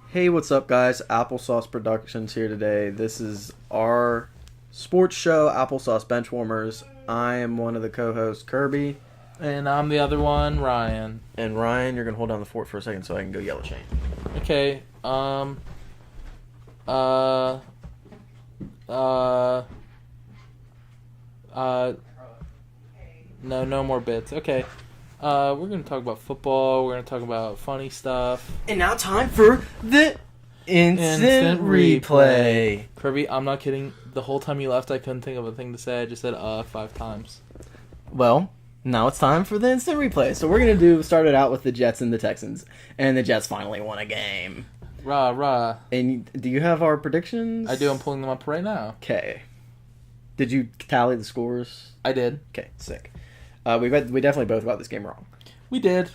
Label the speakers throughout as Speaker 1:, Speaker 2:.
Speaker 1: Hey, what's up, guys? Applesauce Productions here today. This is our sports show, Applesauce Benchwarmers. I am one of the co-hosts, Kirby.
Speaker 2: And I'm the other one, Ryan.
Speaker 1: And Ryan, you're going to hold down the fort for a second so I can go yell at Shane.
Speaker 2: Okay, no more bits. Okay, we're going to talk about football, we're going to talk about funny stuff.
Speaker 1: And now time for the Instant Replay.
Speaker 2: Kirby, I'm not kidding. The whole time you left, I couldn't think of a thing to say. I just said, 5 times.
Speaker 1: Well, now it's time for the Instant Replay. So we're going to start it out with the Jets and the Texans. And the Jets finally won a game.
Speaker 2: Rah, rah.
Speaker 1: And do you have our predictions?
Speaker 2: I do. I'm pulling them up right now.
Speaker 1: Okay. Did you tally the scores?
Speaker 2: I did.
Speaker 1: Okay, sick. We definitely both got this game wrong.
Speaker 2: We did.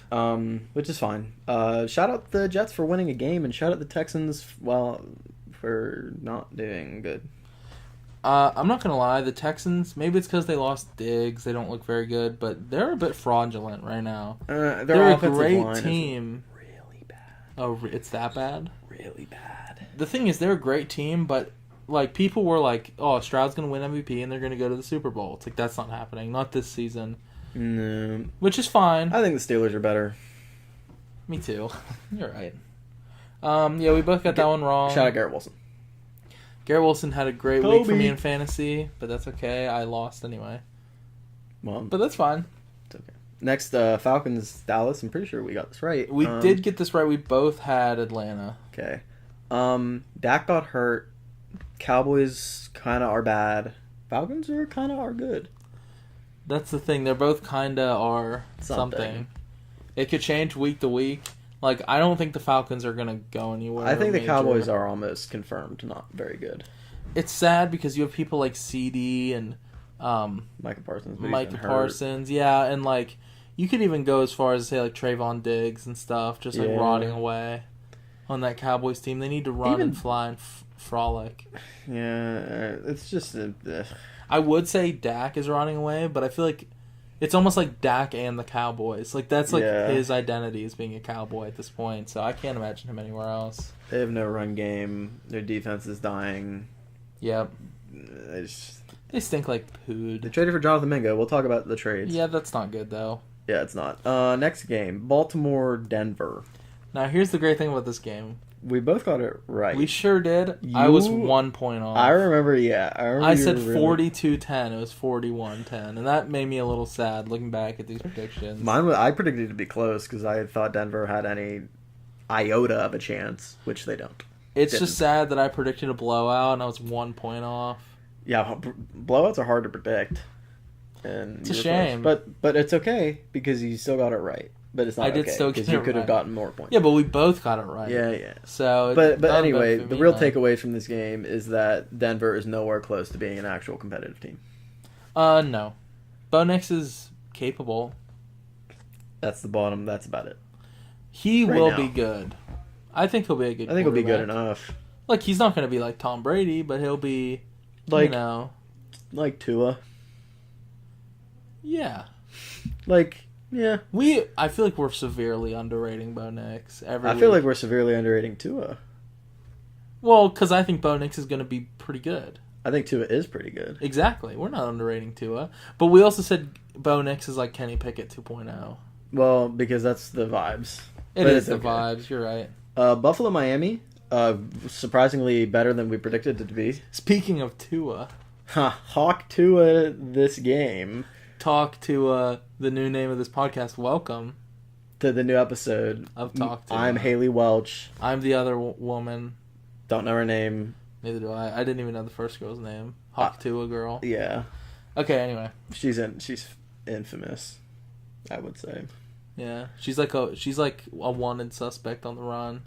Speaker 1: Which is fine. Shout out the Jets for winning a game, and shout out the Texans, for not doing good.
Speaker 2: I'm not going to lie. The Texans, maybe it's because they lost Diggs. They don't look very good, but they're a bit fraudulent right now. They're a great team.
Speaker 1: Really bad.
Speaker 2: Oh, it's that bad?
Speaker 1: Really bad.
Speaker 2: The thing is, they're a great team, but like people were like, "Oh, Stroud's going to win MVP and they're going to go to the Super Bowl." It's like that's not happening. Not this season.
Speaker 1: No.
Speaker 2: Which is fine.
Speaker 1: I think the Steelers are better.
Speaker 2: Me too. You're right. Yeah, we both got that one wrong.
Speaker 1: Shout out Garrett Wilson.
Speaker 2: Garrett Wilson had a great week for me in fantasy, but that's okay. I lost anyway.
Speaker 1: Well,
Speaker 2: but that's fine.
Speaker 1: It's okay. Next, Falcons, Dallas. I'm pretty sure we got this right.
Speaker 2: We did get this right. We both had Atlanta.
Speaker 1: Okay. Dak got hurt. Cowboys kind of are bad. Falcons are kind of are good.
Speaker 2: That's the thing. They're both kind of are something. It could change week to week. Like, I don't think the Falcons are going to go anywhere.
Speaker 1: I think the Cowboys are almost confirmed not very good.
Speaker 2: It's sad because you have people like CD and
Speaker 1: Micah Parsons.
Speaker 2: Yeah, and like you could even go as far as say like Trayvon Diggs and stuff, just like rotting away on that Cowboys team. They need to run and fly and frolic.
Speaker 1: Yeah, it's just...
Speaker 2: I would say Dak is rotting away, but I feel like it's almost like Dak and the Cowboys. Like, that's like his identity as being a Cowboy at this point, so I can't imagine him anywhere else.
Speaker 1: They have no run game. Their defense is dying.
Speaker 2: Yep. They stink like pood.
Speaker 1: They traded for Jonathan Mingo. We'll talk about the trades.
Speaker 2: Yeah, that's not good, though.
Speaker 1: Yeah, it's not. Next game, Baltimore-Denver.
Speaker 2: Now, here's the great thing about this game.
Speaker 1: We both got it right.
Speaker 2: We sure did. I was 1 point off.
Speaker 1: I remember,
Speaker 2: I said 42-10. It was 41-10. And that made me a little sad looking back at these predictions.
Speaker 1: I predicted it to be close because I thought Denver had any iota of a chance, which they don't.
Speaker 2: It's just sad that I predicted a blowout and I was 1 point off.
Speaker 1: Yeah, blowouts are hard to predict. And
Speaker 2: it's a shame.
Speaker 1: But it's okay because you still got it right. But it's not because you could have gotten more points.
Speaker 2: Yeah, but we both got it right.
Speaker 1: Yeah.
Speaker 2: So,
Speaker 1: but anyway, the real takeaway from this game is that Denver is nowhere close to being an actual competitive team.
Speaker 2: No. Bo Nix is capable.
Speaker 1: That's the bottom. That's about it.
Speaker 2: He will be good. I think he'll be a good
Speaker 1: I think he'll be good enough.
Speaker 2: Like, he's not going to be like Tom Brady, but he'll be,
Speaker 1: like Tua.
Speaker 2: Yeah.
Speaker 1: Yeah.
Speaker 2: I feel like we're severely underrating Bo Nix
Speaker 1: I feel like we're severely underrating Tua.
Speaker 2: Well, because I think Bo Nix is going to be pretty good.
Speaker 1: I think Tua is pretty good.
Speaker 2: Exactly. We're not underrating Tua. But we also said Bo Nix is like Kenny Pickett 2.0.
Speaker 1: Well, because that's the vibes.
Speaker 2: It is the vibes. You're right.
Speaker 1: Buffalo, Miami. Surprisingly better than we predicted it to be.
Speaker 2: Speaking of Tua.
Speaker 1: Hawk Tua this game.
Speaker 2: Talk to the new name of this podcast. Welcome
Speaker 1: to the new episode
Speaker 2: of Talk to.
Speaker 1: I'm Haley Welch.
Speaker 2: I'm the other woman.
Speaker 1: Don't know her name.
Speaker 2: Neither do I. I didn't even know the first girl's name. Hawk to a girl.
Speaker 1: Yeah.
Speaker 2: Okay. Anyway,
Speaker 1: she's infamous, I would say.
Speaker 2: Yeah, she's like a wanted suspect on the run.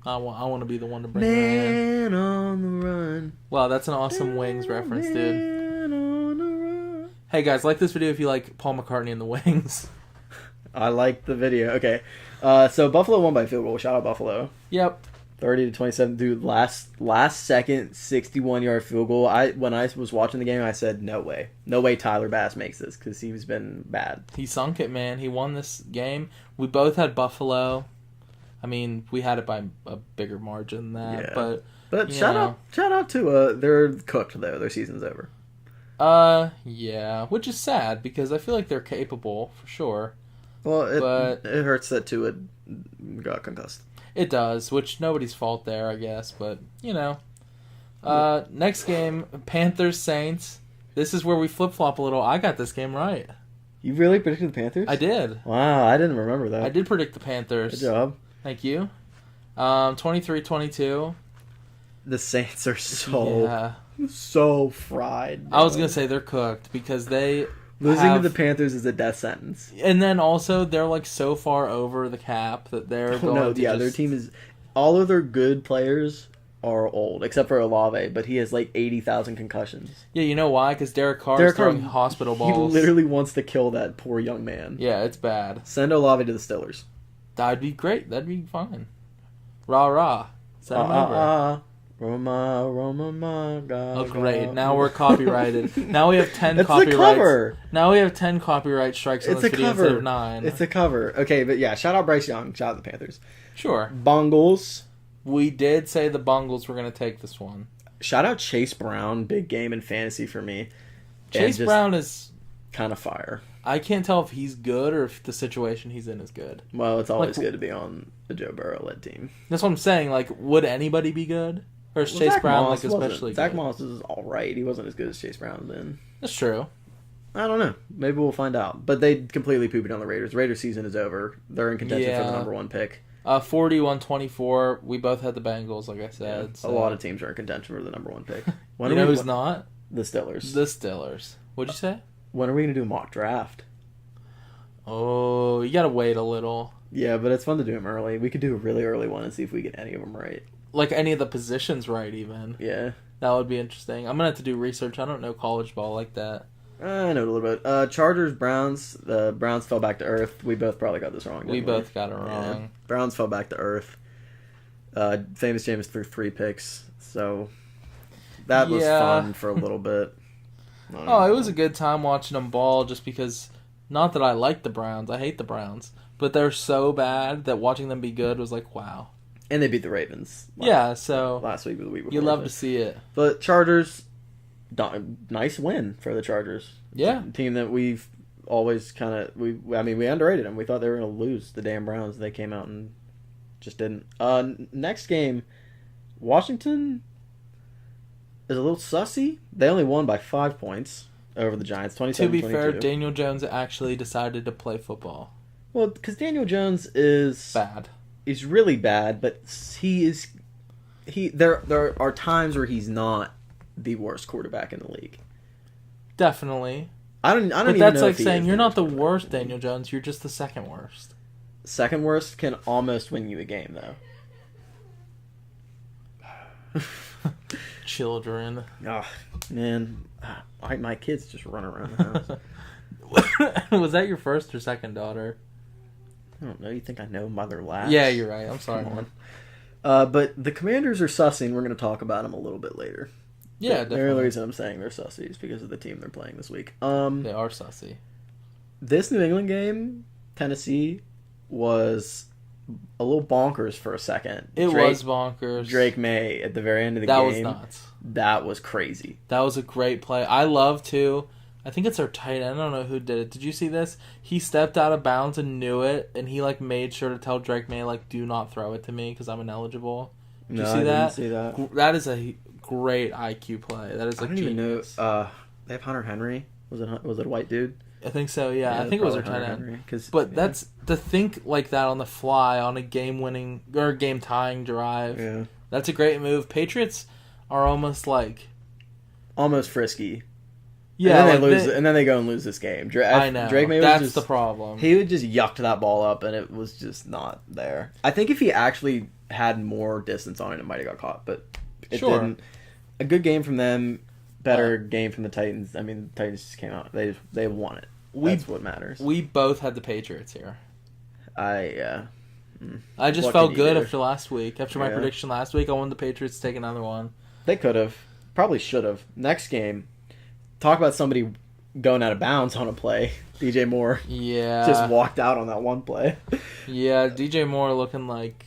Speaker 2: I want to be the one to bring her in.
Speaker 1: Man on the run.
Speaker 2: Wow, that's an awesome Wings reference, dude. Hey guys, like this video if you like Paul McCartney and the Wings.
Speaker 1: I like the video. Okay. So Buffalo won by field goal. Shout out Buffalo.
Speaker 2: Yep.
Speaker 1: 30-27. Dude, last second 61-yard field goal. When I was watching the game, I said, no way. No way Tyler Bass makes this because he's been bad.
Speaker 2: He sunk it, man. He won this game. We both had Buffalo. I mean, we had it by a bigger margin than that,
Speaker 1: but shout out to they're cooked though. Their season's over.
Speaker 2: Yeah, which is sad because I feel like they're capable for sure.
Speaker 1: Well, it hurts that Tua got concussed.
Speaker 2: It does, which nobody's fault there, I guess. But next game, Panthers Saints. This is where we flip flop a little. I got this game right.
Speaker 1: You really predicted the Panthers?
Speaker 2: I did.
Speaker 1: Wow, I didn't remember that.
Speaker 2: I did predict the Panthers.
Speaker 1: Good job.
Speaker 2: Thank you. 23-22.
Speaker 1: The Saints are so fried.
Speaker 2: Bro. I was going to say they're cooked because they...
Speaker 1: Losing to the Panthers is a death sentence.
Speaker 2: And then also, they're like so far over the cap that they're going to
Speaker 1: their team is... All of their good players are old, except for Olave, but he has like 80,000 concussions.
Speaker 2: Yeah, you know why? Because Derek Carr is throwing hospital balls.
Speaker 1: He literally wants to kill that poor young man.
Speaker 2: Yeah, it's bad.
Speaker 1: Send Olave to the Steelers.
Speaker 2: That'd be great. That'd be fine. Rah, rah. Send him over.
Speaker 1: Roma, my God.
Speaker 2: Oh, great. Now we're copyrighted. Now we have 10
Speaker 1: It's
Speaker 2: copyrights.
Speaker 1: A cover.
Speaker 2: Now we have 10 copyright strikes on this video instead of 9.
Speaker 1: It's a cover. Okay, but yeah, shout out Bryce Young. Shout out the Panthers.
Speaker 2: Sure.
Speaker 1: Bungles.
Speaker 2: We did say the Bungles were going to take this one.
Speaker 1: Shout out Chase Brown. Big game in fantasy for me.
Speaker 2: Chase Brown is...
Speaker 1: kind of fire.
Speaker 2: I can't tell if he's good or if the situation he's in is good.
Speaker 1: Well, it's always good to be on the Joe Burrow-led team.
Speaker 2: That's what I'm saying. Like, would anybody be good? Or is Chase Brown especially good?
Speaker 1: Zach Moss is all right. He wasn't as good as Chase Brown then.
Speaker 2: That's true.
Speaker 1: I don't know. Maybe we'll find out. But they completely pooped on the Raiders. Raiders season is over. They're in contention for the number 1 pick.
Speaker 2: 41-24. We both had the Bengals, like I said.
Speaker 1: Yeah, so. A lot of teams are in contention for the number 1 pick.
Speaker 2: You know who's not?
Speaker 1: The Steelers.
Speaker 2: The Steelers. What'd you say?
Speaker 1: When are we going to do a mock draft?
Speaker 2: Oh, you got to wait a little.
Speaker 1: Yeah, but it's fun to do them early. We could do a really early one and see if we get any of them right.
Speaker 2: Like any of the positions right, even.
Speaker 1: Yeah.
Speaker 2: That would be interesting. I'm going to have to do research. I don't know college ball like that.
Speaker 1: I know a little bit. Chargers, Browns. The Browns fell back to earth. We both probably got this wrong.
Speaker 2: We both got it wrong.
Speaker 1: Yeah. Browns fell back to earth. Famous James threw 3 picks, so that was fun for a little bit.
Speaker 2: It was a good time watching them ball just because, not that I like the Browns. I hate the Browns. But they're so bad that watching them be good was like, wow.
Speaker 1: And they beat the Ravens.
Speaker 2: Last
Speaker 1: week or the week before.
Speaker 2: You love to see it.
Speaker 1: But Chargers, nice win for the Chargers.
Speaker 2: Yeah.
Speaker 1: It's a team that we've always we underrated them. We thought they were going to lose the damn Browns. They came out and just didn't. Next game, Washington is a little sussy. They only won by 5 points over the Giants, 27-22.
Speaker 2: To be fair, Daniel Jones actually decided to play football.
Speaker 1: Well, because Daniel Jones is...
Speaker 2: bad.
Speaker 1: He's really bad, but there are times where he's not the worst quarterback in the league.
Speaker 2: Definitely.
Speaker 1: I don't even know.
Speaker 2: But that's like saying you're not the worst, Daniel Jones. You're just the second worst.
Speaker 1: Second worst can almost win you a game, though.
Speaker 2: Children.
Speaker 1: Oh, man. My kids just run around the house.
Speaker 2: Was that your first or second daughter?
Speaker 1: I don't know. You think I know mother laughs?
Speaker 2: Yeah, you're right. I'm sorry.
Speaker 1: Come on. But the Commanders are sussing. We're going to talk about them a little bit later.
Speaker 2: Yeah, definitely.
Speaker 1: The only reason I'm saying they're sussy is because of the team they're playing this week.
Speaker 2: They are sussy.
Speaker 1: This New England game, Tennessee, was a little bonkers for a second.
Speaker 2: It was bonkers.
Speaker 1: Drake May at the very end of the game.
Speaker 2: That was nuts.
Speaker 1: That was crazy.
Speaker 2: That was a great play. I love to. I think it's our tight end. I don't know who did it. Did you see this? He stepped out of bounds and knew it, and he made sure to tell Drake May do not throw it to me because I'm ineligible. Did you see that?
Speaker 1: I didn't see that.
Speaker 2: That is a great IQ play. That is
Speaker 1: I don't
Speaker 2: genius.
Speaker 1: even know. They have Hunter Henry. Was it a white dude?
Speaker 2: I think so. Yeah, I think it was our tight end.
Speaker 1: But
Speaker 2: that's to think like that on the fly on a game-winning or game-tying drive.
Speaker 1: Yeah,
Speaker 2: that's a great move. Patriots are almost
Speaker 1: frisky.
Speaker 2: Yeah,
Speaker 1: and then they go and lose this game.
Speaker 2: I know.
Speaker 1: Drake May
Speaker 2: that's the problem.
Speaker 1: He would just yucked that ball up, and it was just not there. I think if he actually had more distance on it, it might have got caught, but it didn't. A good game from them. Better game from the Titans. I mean, the Titans just came out. They won it. That's what matters.
Speaker 2: We both had the Patriots here.
Speaker 1: I
Speaker 2: just felt good after last week. After my prediction last week, I wanted the Patriots to take another one.
Speaker 1: They could have. Probably should have. Next game. Talk about somebody going out of bounds on a play. DJ Moore
Speaker 2: Yeah.
Speaker 1: just walked out on that one play.
Speaker 2: Yeah, DJ Moore looking like...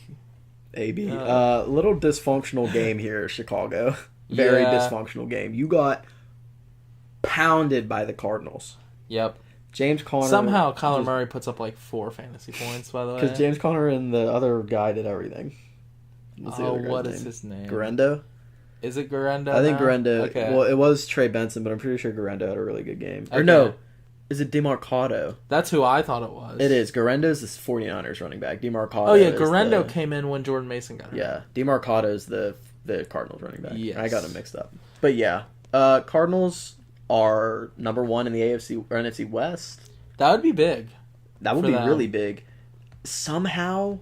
Speaker 1: AB. Little dysfunctional game here, Chicago. Very dysfunctional game. You got pounded by the Cardinals.
Speaker 2: Yep.
Speaker 1: James Conner...
Speaker 2: Somehow Kyler Murray puts up like 4 fantasy points, by the way.
Speaker 1: Because James Conner and the other guy did everything.
Speaker 2: What is his name?
Speaker 1: Garendo?
Speaker 2: Is it Garendo?
Speaker 1: I think Garendo...
Speaker 2: Okay.
Speaker 1: Well, it was Trey Benson, but I'm pretty sure Garendo had a really good game.
Speaker 2: Okay.
Speaker 1: Or no, is it DeMarcado?
Speaker 2: That's who I thought it was.
Speaker 1: It is. Garendo's the 49ers running back. DeMarcado
Speaker 2: Oh, yeah, Garendo came in when Jordan Mason got hurt.
Speaker 1: Yeah, DeMarcado's the Cardinals running back.
Speaker 2: Yes.
Speaker 1: I got them mixed up. But yeah, Cardinals are number 1 in the AFC or NFC West.
Speaker 2: That would be big.
Speaker 1: That would be really big. Somehow,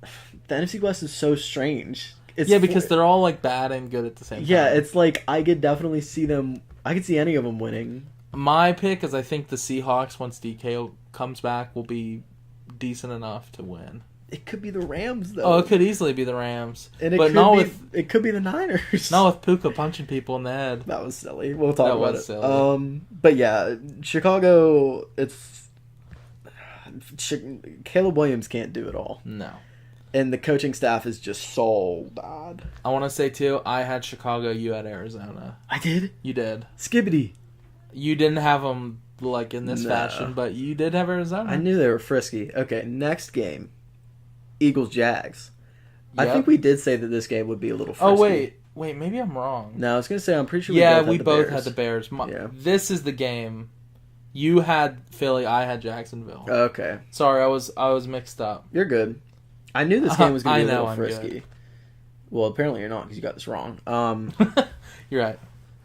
Speaker 1: the NFC West is so strange.
Speaker 2: Because they're all like bad and good at the same time.
Speaker 1: Yeah, it's like I could definitely see them. I could see any of them winning.
Speaker 2: My pick is I think the Seahawks, once DK comes back, will be decent enough to win.
Speaker 1: It could be the Rams, though.
Speaker 2: Oh, it could easily be the Rams.
Speaker 1: And it could be the Niners.
Speaker 2: Not with Puka punching people in the head.
Speaker 1: That was silly. We'll talk about it.
Speaker 2: Silly.
Speaker 1: But yeah, Chicago, Caleb Williams can't do it all.
Speaker 2: No.
Speaker 1: And the coaching staff is just so bad.
Speaker 2: I want to say, too, I had Chicago, you had Arizona.
Speaker 1: I did?
Speaker 2: You did.
Speaker 1: Skibbity.
Speaker 2: You didn't have them, like, in this fashion, but you did have Arizona.
Speaker 1: I knew they were frisky. Okay, next game. Eagles-Jags.
Speaker 2: Yep.
Speaker 1: I think we did say that this game would be a little frisky.
Speaker 2: Oh, wait, maybe I'm wrong.
Speaker 1: No, I was going to say, I'm pretty sure
Speaker 2: we both had the Bears. This is the game. You had Philly, I had Jacksonville.
Speaker 1: Okay.
Speaker 2: Sorry, I was mixed up.
Speaker 1: You're good. I knew this game was going to be a little
Speaker 2: I'm
Speaker 1: frisky.
Speaker 2: Good.
Speaker 1: Well, apparently you're not because you got this wrong.
Speaker 2: You're right.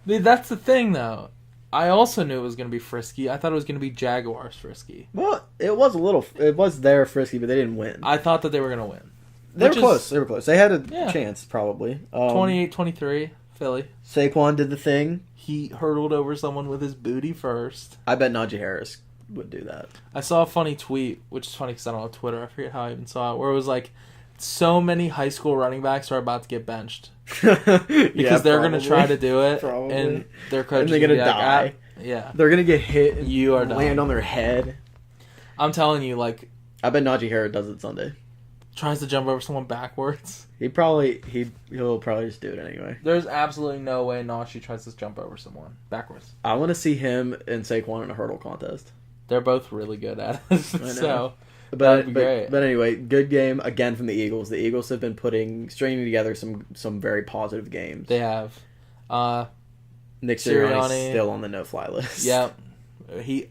Speaker 2: That's the thing, though. I also knew it was going to be frisky. I thought it was going to be Jaguars frisky.
Speaker 1: Well, it was their frisky, but they didn't win.
Speaker 2: I thought that they were going to win.
Speaker 1: They were close. They had a chance, probably.
Speaker 2: 28-23, Philly.
Speaker 1: Saquon did the thing.
Speaker 2: He hurdled over someone with his booty first.
Speaker 1: I bet Najee Harris would do that.
Speaker 2: I saw a funny tweet, which is funny because I don't have Twitter. I forget how I even saw it, where it was like, so many high school running backs are about to get benched. Because they're going to try to do it, and their coach is going to die. Yeah.
Speaker 1: They're going to get hit and
Speaker 2: you are
Speaker 1: land on their head.
Speaker 2: I'm telling you, like...
Speaker 1: I bet Najee Harris does it Sunday.
Speaker 2: Tries to jump over someone backwards.
Speaker 1: He'll probably just do it anyway.
Speaker 2: There's absolutely no way Najee tries to jump over someone backwards.
Speaker 1: I want to see him and Saquon in a hurdle contest.
Speaker 2: They're both really good at it. So...
Speaker 1: But anyway, good game again from the Eagles. The Eagles have been stringing together some very positive games.
Speaker 2: They have.
Speaker 1: Nick Sirianni's still on the no-fly list.
Speaker 2: Yep.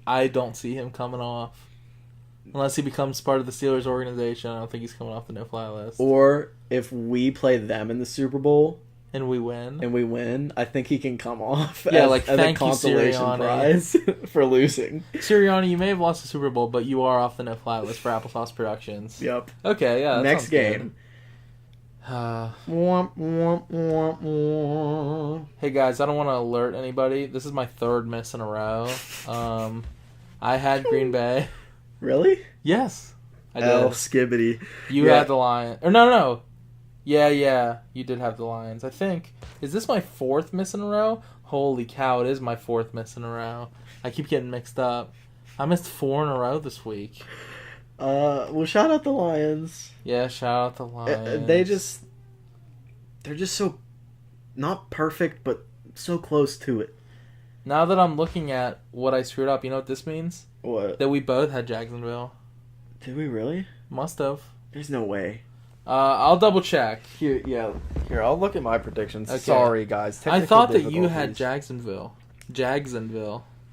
Speaker 2: I don't see him coming off. Unless he becomes part of the Steelers organization, I don't think he's coming off the no-fly list.
Speaker 1: Or if we play them in the Super Bowl...
Speaker 2: And we win.
Speaker 1: I think he can come off
Speaker 2: as
Speaker 1: a consolation prize for losing.
Speaker 2: Sirianni, you may have lost the Super Bowl, but you are off the no-fly list for Applesauce Productions.
Speaker 1: Yep.
Speaker 2: Okay, yeah. That
Speaker 1: next game.
Speaker 2: Hey guys, I don't want to alert anybody. This is my 3rd miss in a row. I had Green Bay.
Speaker 1: Really?
Speaker 2: Yes. I did.
Speaker 1: Skibbity.
Speaker 2: You had the Lions. Or no. Yeah, you did have the Lions. I think. Is this my 4th miss in a row? Holy cow, it is my 4th miss in a row. I keep getting mixed up. I missed 4 in a row this week.
Speaker 1: Well, shout out the Lions.
Speaker 2: Yeah, shout out the Lions.
Speaker 1: They're just so, not perfect, but so close to it.
Speaker 2: Now that I'm looking at what I screwed up, you know what this means?
Speaker 1: What?
Speaker 2: That we both had Jacksonville.
Speaker 1: Did we really?
Speaker 2: Must have.
Speaker 1: There's no way.
Speaker 2: I'll double check.
Speaker 1: Here, I'll look at my predictions. Okay. Sorry, guys.
Speaker 2: I thought that you had Jacksonville.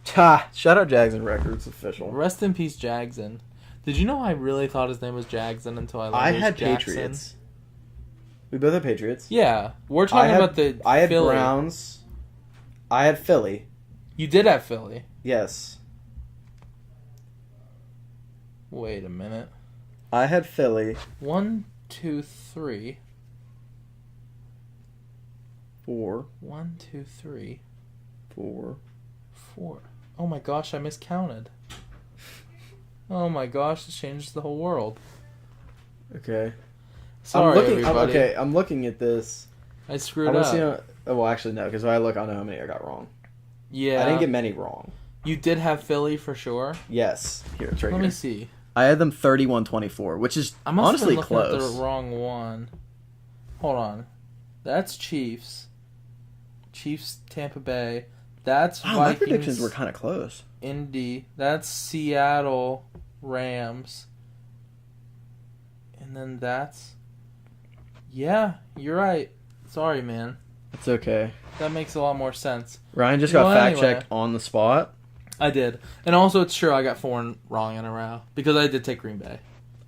Speaker 1: Ha! Shout out Jackson Records official.
Speaker 2: Rest in peace, Jackson. Did you know I really thought his name was Jackson until I
Speaker 1: had
Speaker 2: Jackson?
Speaker 1: Patriots. We both had Patriots.
Speaker 2: Yeah, we're talking about the.
Speaker 1: I had
Speaker 2: Philly.
Speaker 1: Browns. I had Philly.
Speaker 2: You did have Philly.
Speaker 1: Yes.
Speaker 2: Wait a minute.
Speaker 1: I had Philly.
Speaker 2: 1, 2, 3.
Speaker 1: 4.
Speaker 2: 1, 2, 3.
Speaker 1: 4.
Speaker 2: 4. Oh my gosh, I miscounted. Oh my gosh, this changes the whole world.
Speaker 1: Okay.
Speaker 2: Sorry, everybody.
Speaker 1: I'm looking at this.
Speaker 2: I screwed up.
Speaker 1: Well, actually, no, because if I look, I'll know how many I got wrong.
Speaker 2: Yeah.
Speaker 1: I didn't get many wrong.
Speaker 2: You did have Philly for sure.
Speaker 1: Yes. Here, it's right
Speaker 2: Let
Speaker 1: here.
Speaker 2: me see.
Speaker 1: I had them 31-24, which is
Speaker 2: I must
Speaker 1: honestly
Speaker 2: have been looking
Speaker 1: close.
Speaker 2: at the wrong one. Hold on. That's Chiefs. Chiefs, Tampa Bay. That's
Speaker 1: Wow,
Speaker 2: Vikings.
Speaker 1: my predictions were kind of close.
Speaker 2: Indy. That's Seattle, Rams. And then that's... Yeah, you're right. Sorry, man.
Speaker 1: It's okay.
Speaker 2: That makes a lot more sense.
Speaker 1: Ryan just got
Speaker 2: Well,
Speaker 1: fact-checked on the spot.
Speaker 2: I did. And also, it's true I got 4 wrong in a row. Because I did take Green Bay.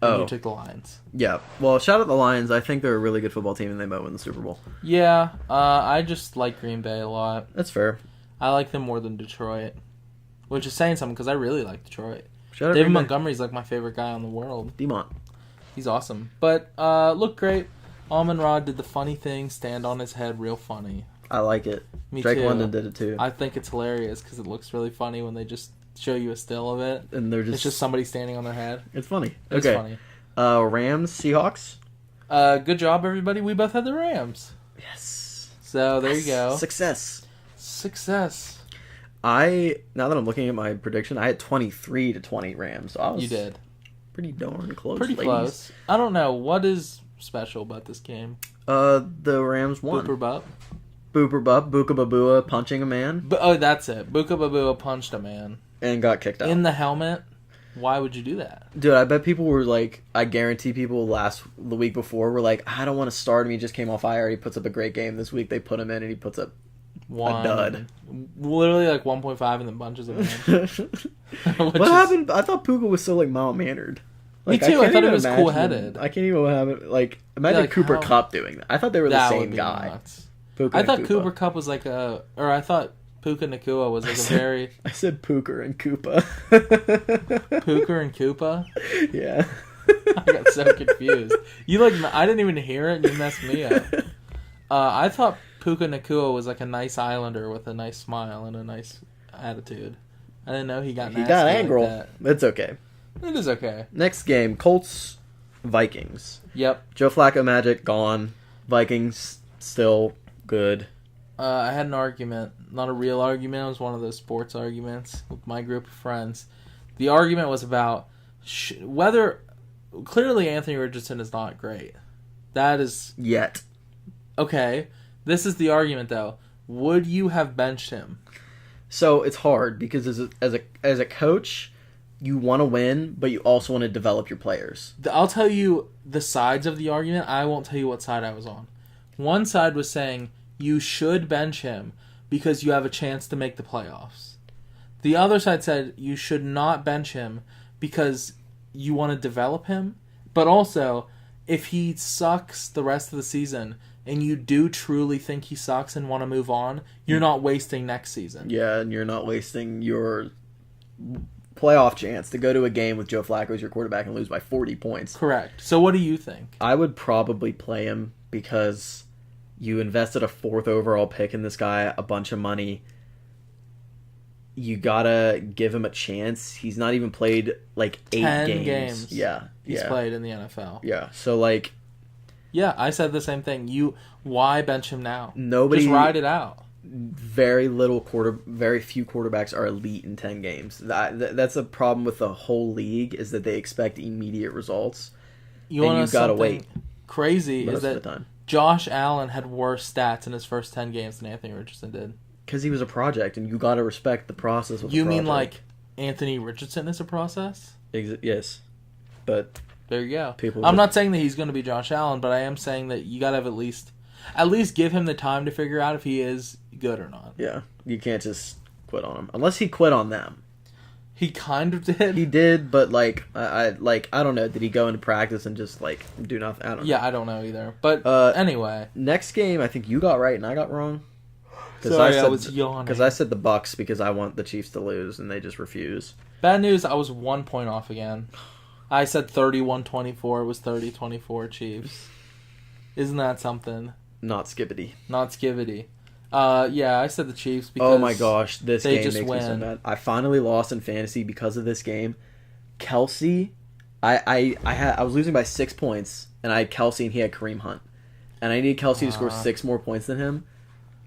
Speaker 2: And you took the Lions.
Speaker 1: Yeah. Well, shout out the Lions. I think they're a really good football team, and they might win the Super Bowl.
Speaker 2: Yeah, I just like Green Bay a lot.
Speaker 1: That's fair.
Speaker 2: I like them more than Detroit. Which is saying something, because I really like Detroit.
Speaker 1: Shout out
Speaker 2: David
Speaker 1: Green Bay.
Speaker 2: Montgomery's like my favorite guy in the world.
Speaker 1: Demont.
Speaker 2: He's awesome. But, look great. Amon-Ra did the funny thing, stand on his head, real funny.
Speaker 1: I like it.
Speaker 2: Me
Speaker 1: Drake
Speaker 2: too.
Speaker 1: London did it too.
Speaker 2: I think it's hilarious, because it looks really funny when they just show you a still of it.
Speaker 1: And they're just...
Speaker 2: It's just somebody standing on their head.
Speaker 1: It's funny.
Speaker 2: It's
Speaker 1: okay.
Speaker 2: funny.
Speaker 1: Rams, Seahawks.
Speaker 2: Good job, everybody. We both had the Rams.
Speaker 1: Yes.
Speaker 2: So, there you go.
Speaker 1: Success. Now that I'm looking at my prediction, I had 23-20 Rams. So I was
Speaker 2: You did.
Speaker 1: pretty darn close.
Speaker 2: Pretty
Speaker 1: ladies.
Speaker 2: close. I don't know. What is special about this game?
Speaker 1: The Rams won.
Speaker 2: Booper Bup?
Speaker 1: Booper Bup, Buka Babua punching a man
Speaker 2: Oh, that's it. Buka Babua punched a man.
Speaker 1: and got kicked out.
Speaker 2: In the helmet? Why would you do that?
Speaker 1: Dude, I bet people were like, I guarantee people the week before were like, I don't want to start him. He just came off IR. He puts up a great game. This week they put him in and he puts up
Speaker 2: One.
Speaker 1: a dud.
Speaker 2: Literally like 1.5 and then bunches of them.
Speaker 1: What happened? I thought Puka was so like mild-mannered.
Speaker 2: Me too. I
Speaker 1: can't
Speaker 2: thought he
Speaker 1: even
Speaker 2: was
Speaker 1: imagine
Speaker 2: cool-headed.
Speaker 1: I can't even have it. Like, imagine
Speaker 2: like,
Speaker 1: Cooper
Speaker 2: how-
Speaker 1: Kupp doing that. I thought they were the
Speaker 2: That
Speaker 1: same
Speaker 2: would be
Speaker 1: guy.
Speaker 2: nuts.
Speaker 1: Puka
Speaker 2: I
Speaker 1: and
Speaker 2: thought
Speaker 1: Koopa.
Speaker 2: Cooper Cup was like I thought Puka Nakua was like a very...
Speaker 1: I said Pooker and Koopa.
Speaker 2: Pooker and Koopa?
Speaker 1: Yeah.
Speaker 2: I got so confused. I didn't even hear it and you messed me up. I thought Puka Nakua was like a nice Islander with a nice smile and a nice attitude. I didn't know he got nasty.
Speaker 1: He got
Speaker 2: like
Speaker 1: angry.
Speaker 2: that.
Speaker 1: It's okay.
Speaker 2: It is okay.
Speaker 1: Next game, Colts, Vikings.
Speaker 2: Yep.
Speaker 1: Joe Flacco Magic gone. Vikings still good.
Speaker 2: I had an argument, not a real argument. It was one of those sports arguments with my group of friends. The argument was about whether clearly Anthony Richardson is not great. That is
Speaker 1: Yet.
Speaker 2: okay. This is the argument though. Would you have benched him?
Speaker 1: So it's hard because as a coach, you want to win, but you also want to develop your players.
Speaker 2: I'll tell you the sides of the argument. I won't tell you what side I was on. One side was saying you should bench him because you have a chance to make the playoffs. The other side said you should not bench him because you want to develop him, but also if he sucks the rest of the season and you do truly think he sucks and want to move on, you're not wasting next season.
Speaker 1: Yeah, and you're not wasting your playoff chance to go to a game with Joe Flacco as your quarterback and lose by 40 points.
Speaker 2: Correct. So what do you think?
Speaker 1: I would probably play him because you invested a 4th overall pick in this guy, a bunch of money. You gotta give him a chance. He's not even played like 8
Speaker 2: 10
Speaker 1: games. Yeah.
Speaker 2: He's played in the NFL.
Speaker 1: Yeah. So like
Speaker 2: Yeah, I said the same thing. Why bench him now?
Speaker 1: nobody
Speaker 2: Just ride it out.
Speaker 1: very few quarterbacks are elite in 10 games. That's a problem with the whole league is that they expect immediate results.
Speaker 2: You
Speaker 1: And
Speaker 2: want
Speaker 1: you gotta
Speaker 2: something
Speaker 1: wait
Speaker 2: crazy
Speaker 1: most
Speaker 2: is
Speaker 1: of
Speaker 2: that
Speaker 1: the time.
Speaker 2: Josh Allen had worse stats in his first 10 games than Anthony Richardson did.
Speaker 1: Because he was a project, and you got to respect the process of
Speaker 2: You
Speaker 1: the
Speaker 2: mean
Speaker 1: project.
Speaker 2: like Anthony Richardson is a process?
Speaker 1: Yes. But
Speaker 2: There you go.
Speaker 1: People
Speaker 2: I'm
Speaker 1: just-
Speaker 2: not saying that he's going to be Josh Allen, but I am saying that you got to have at least give him the time to figure out if he is good or not.
Speaker 1: yeah, you can't just quit on him. Unless he quit on them.
Speaker 2: He kind of did.
Speaker 1: He did, but like, I don't know. Did he go into practice and just like do nothing? I don't know.
Speaker 2: Yeah, I don't know either. But anyway.
Speaker 1: Next game, I think you got right and I got wrong.
Speaker 2: Sorry, I was yawning.
Speaker 1: Because I said the Bucks because I want the Chiefs to lose, and they just refuse.
Speaker 2: Bad news, I was 1 point off again. I said 31-24. It was 30-24 Chiefs. Isn't that something?
Speaker 1: Not skippity.
Speaker 2: Not skivity. Yeah, I said the Chiefs because
Speaker 1: Oh my gosh, this
Speaker 2: they
Speaker 1: game
Speaker 2: just
Speaker 1: makes me so
Speaker 2: win.
Speaker 1: mad. I finally lost in fantasy because of this game. Kelsey, I was losing by 6 points, and I had Kelsey and he had Kareem Hunt, and I needed Kelsey to score 6 more points than him.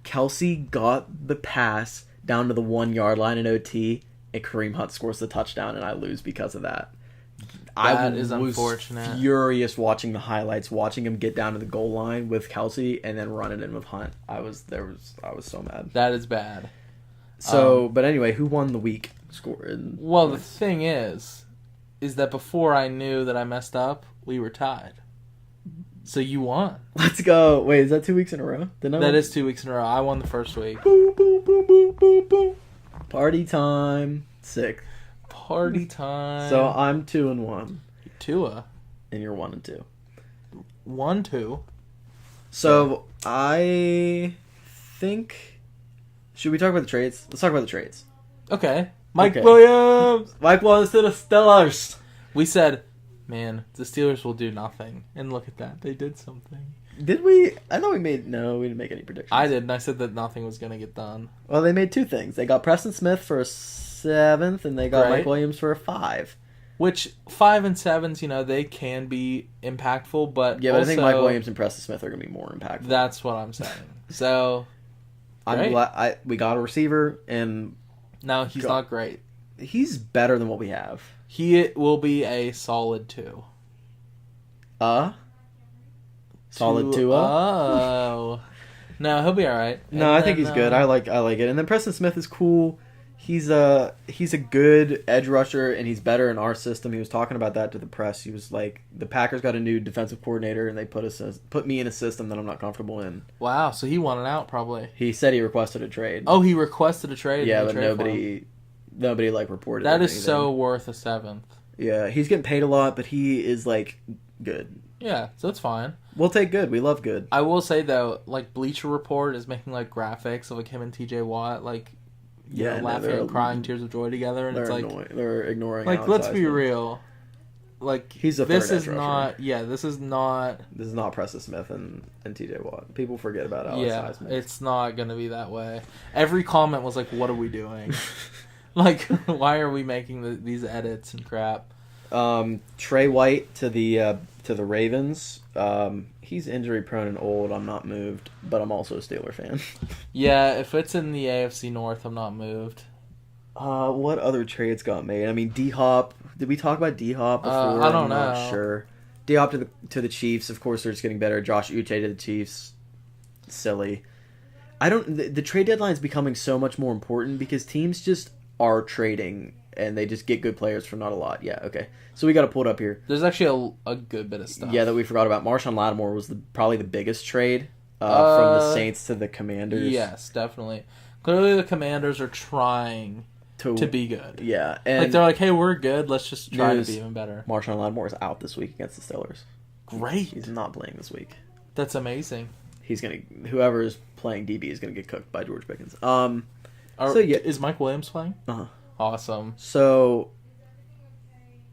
Speaker 1: Kelsey got the pass down to the 1 yard line in OT, and Kareem Hunt scores the touchdown, and I lose because of that.
Speaker 2: That is unfortunate.
Speaker 1: Furious watching the highlights, watching him get down to the goal line with Kelsey and then run it in with Hunt. I was so mad.
Speaker 2: That is bad.
Speaker 1: So, but anyway, who won the week?
Speaker 2: Well, the thing is that before I knew that I messed up, we were tied. So you won.
Speaker 1: Let's go. Wait, is that 2 weeks in a row?
Speaker 2: That is 2 weeks in a row. I won the first week.
Speaker 1: Boom, boom, boom, boom, boom, boom. Party time. Sick.
Speaker 2: Party time.
Speaker 1: So I'm 2-1.
Speaker 2: Tua.
Speaker 1: And you're 1-2.
Speaker 2: 1-2.
Speaker 1: So I think. Should we talk about the trades? Let's talk about the trades.
Speaker 2: Okay. Mike Williams.
Speaker 1: Mike Williams to the Steelers.
Speaker 2: We said, man, the Steelers will do nothing. And look at that. They did something.
Speaker 1: Did we? I thought we made... No, we didn't make any predictions.
Speaker 2: I did, and I said that nothing was going to get done.
Speaker 1: Well, they made 2 things. They got Preston Smith for a 7th, and they got Mike Williams for a 5.
Speaker 2: Which, 5 and 7s, they can be impactful, but
Speaker 1: yeah, but I think Mike Williams and Preston Smith are going to be more impactful.
Speaker 2: That's what I'm saying. So,
Speaker 1: I'm glad we got a receiver, and...
Speaker 2: No, he's not great.
Speaker 1: He's better than what we have.
Speaker 2: He will be a solid 2.
Speaker 1: Solid 2?
Speaker 2: Oh. No, he'll be all right.
Speaker 1: No, I think he's good. I like it. And then Preston Smith is cool. He's a good edge rusher, and he's better in our system. He was talking about that to the press. He was like, the Packers got a new defensive coordinator, and they put me in a system that I'm not comfortable in.
Speaker 2: Wow, so he wanted out probably.
Speaker 1: He said he requested a trade.
Speaker 2: Oh, he requested a trade.
Speaker 1: Yeah, but nobody reported.
Speaker 2: That is so worth a 7th.
Speaker 1: Yeah, he's getting paid a lot, but he is good.
Speaker 2: Yeah, so it's fine.
Speaker 1: We'll take good. We love good.
Speaker 2: I will say though, Bleacher Report is making graphics of him and TJ Watt laughing and crying tears of joy together, and it's
Speaker 1: they're ignoring.
Speaker 2: Let's be real.
Speaker 1: He's a
Speaker 2: this is not. Yeah, this is not.
Speaker 1: This is not Preston Smith and TJ Watt. People forget about Alex Highsmith.
Speaker 2: It's not gonna be that way. Every comment was like, "What are we doing? Why are we making these edits and crap?"
Speaker 1: Trey White to the Ravens. He's injury prone and old. I'm not moved, but I'm also a Steeler fan.
Speaker 2: Yeah, if it's in the AFC North, I'm not moved.
Speaker 1: What other trades got made? I mean, D-Hop. Did we talk about D-Hop before?
Speaker 2: I don't know.
Speaker 1: I'm not sure. D-Hop to the Chiefs. Of course, they're just getting better. Josh Uche to the Chiefs. Silly. The trade deadline is becoming so much more important because teams just are trading and they just get good players for not a lot. Yeah, okay. So we got to pull it up here.
Speaker 2: There's actually a good bit of stuff.
Speaker 1: Yeah, that we forgot about. Marshawn Lattimore was probably the biggest trade from the Saints to the Commanders.
Speaker 2: Yes, definitely. Clearly, the Commanders are trying to be good.
Speaker 1: Yeah, and
Speaker 2: they're like, hey, we're good. Let's just try to be even better.
Speaker 1: Marshawn Lattimore is out this week against the Steelers.
Speaker 2: Great.
Speaker 1: He's not playing this week.
Speaker 2: That's amazing.
Speaker 1: Whoever is playing DB is gonna get cooked by George Pickens.
Speaker 2: Is Mike Williams playing?
Speaker 1: Uh-huh.
Speaker 2: Awesome.
Speaker 1: So,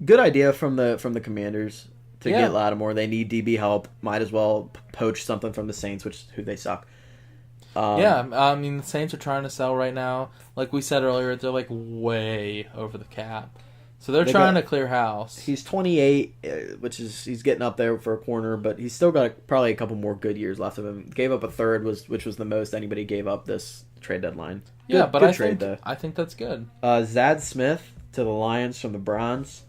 Speaker 1: good idea from the Commanders to get Lattimore. They need DB help. Might as well poach something from the Saints, who they suck.
Speaker 2: I mean, the Saints are trying to sell right now. Like we said earlier, they're way over the cap. So they're trying to clear house.
Speaker 1: He's 28, he's getting up there for a corner, but he's still got probably a couple more good years left of him. Gave up a third, which was the most anybody gave up this trade deadline.
Speaker 2: But I think that's good.
Speaker 1: Zad Smith to the Lions from the Browns.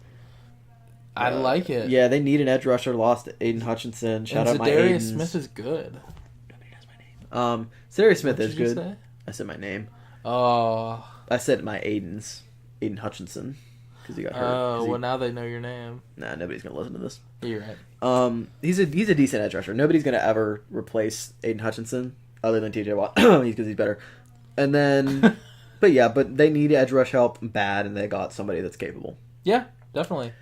Speaker 2: I like it.
Speaker 1: Yeah, they need an edge rusher. Lost Aiden Hutchinson. Shout out my Aiden.
Speaker 2: Zadarius Smith is good.
Speaker 1: Nobody knows my name. Zadarius Smith is good.
Speaker 2: Say?
Speaker 1: I said my name.
Speaker 2: Oh.
Speaker 1: I said my Aiden's. Aiden Hutchinson. Because he got hurt.
Speaker 2: Oh, well, now they know your name.
Speaker 1: Nah, nobody's going to listen to this.
Speaker 2: You're right.
Speaker 1: He's a decent edge rusher. Nobody's going to ever replace Aiden Hutchinson other than TJ Watt. Because he's better. And then... but they need edge rush help bad, and they got somebody that's capable.
Speaker 2: Yeah, definitely.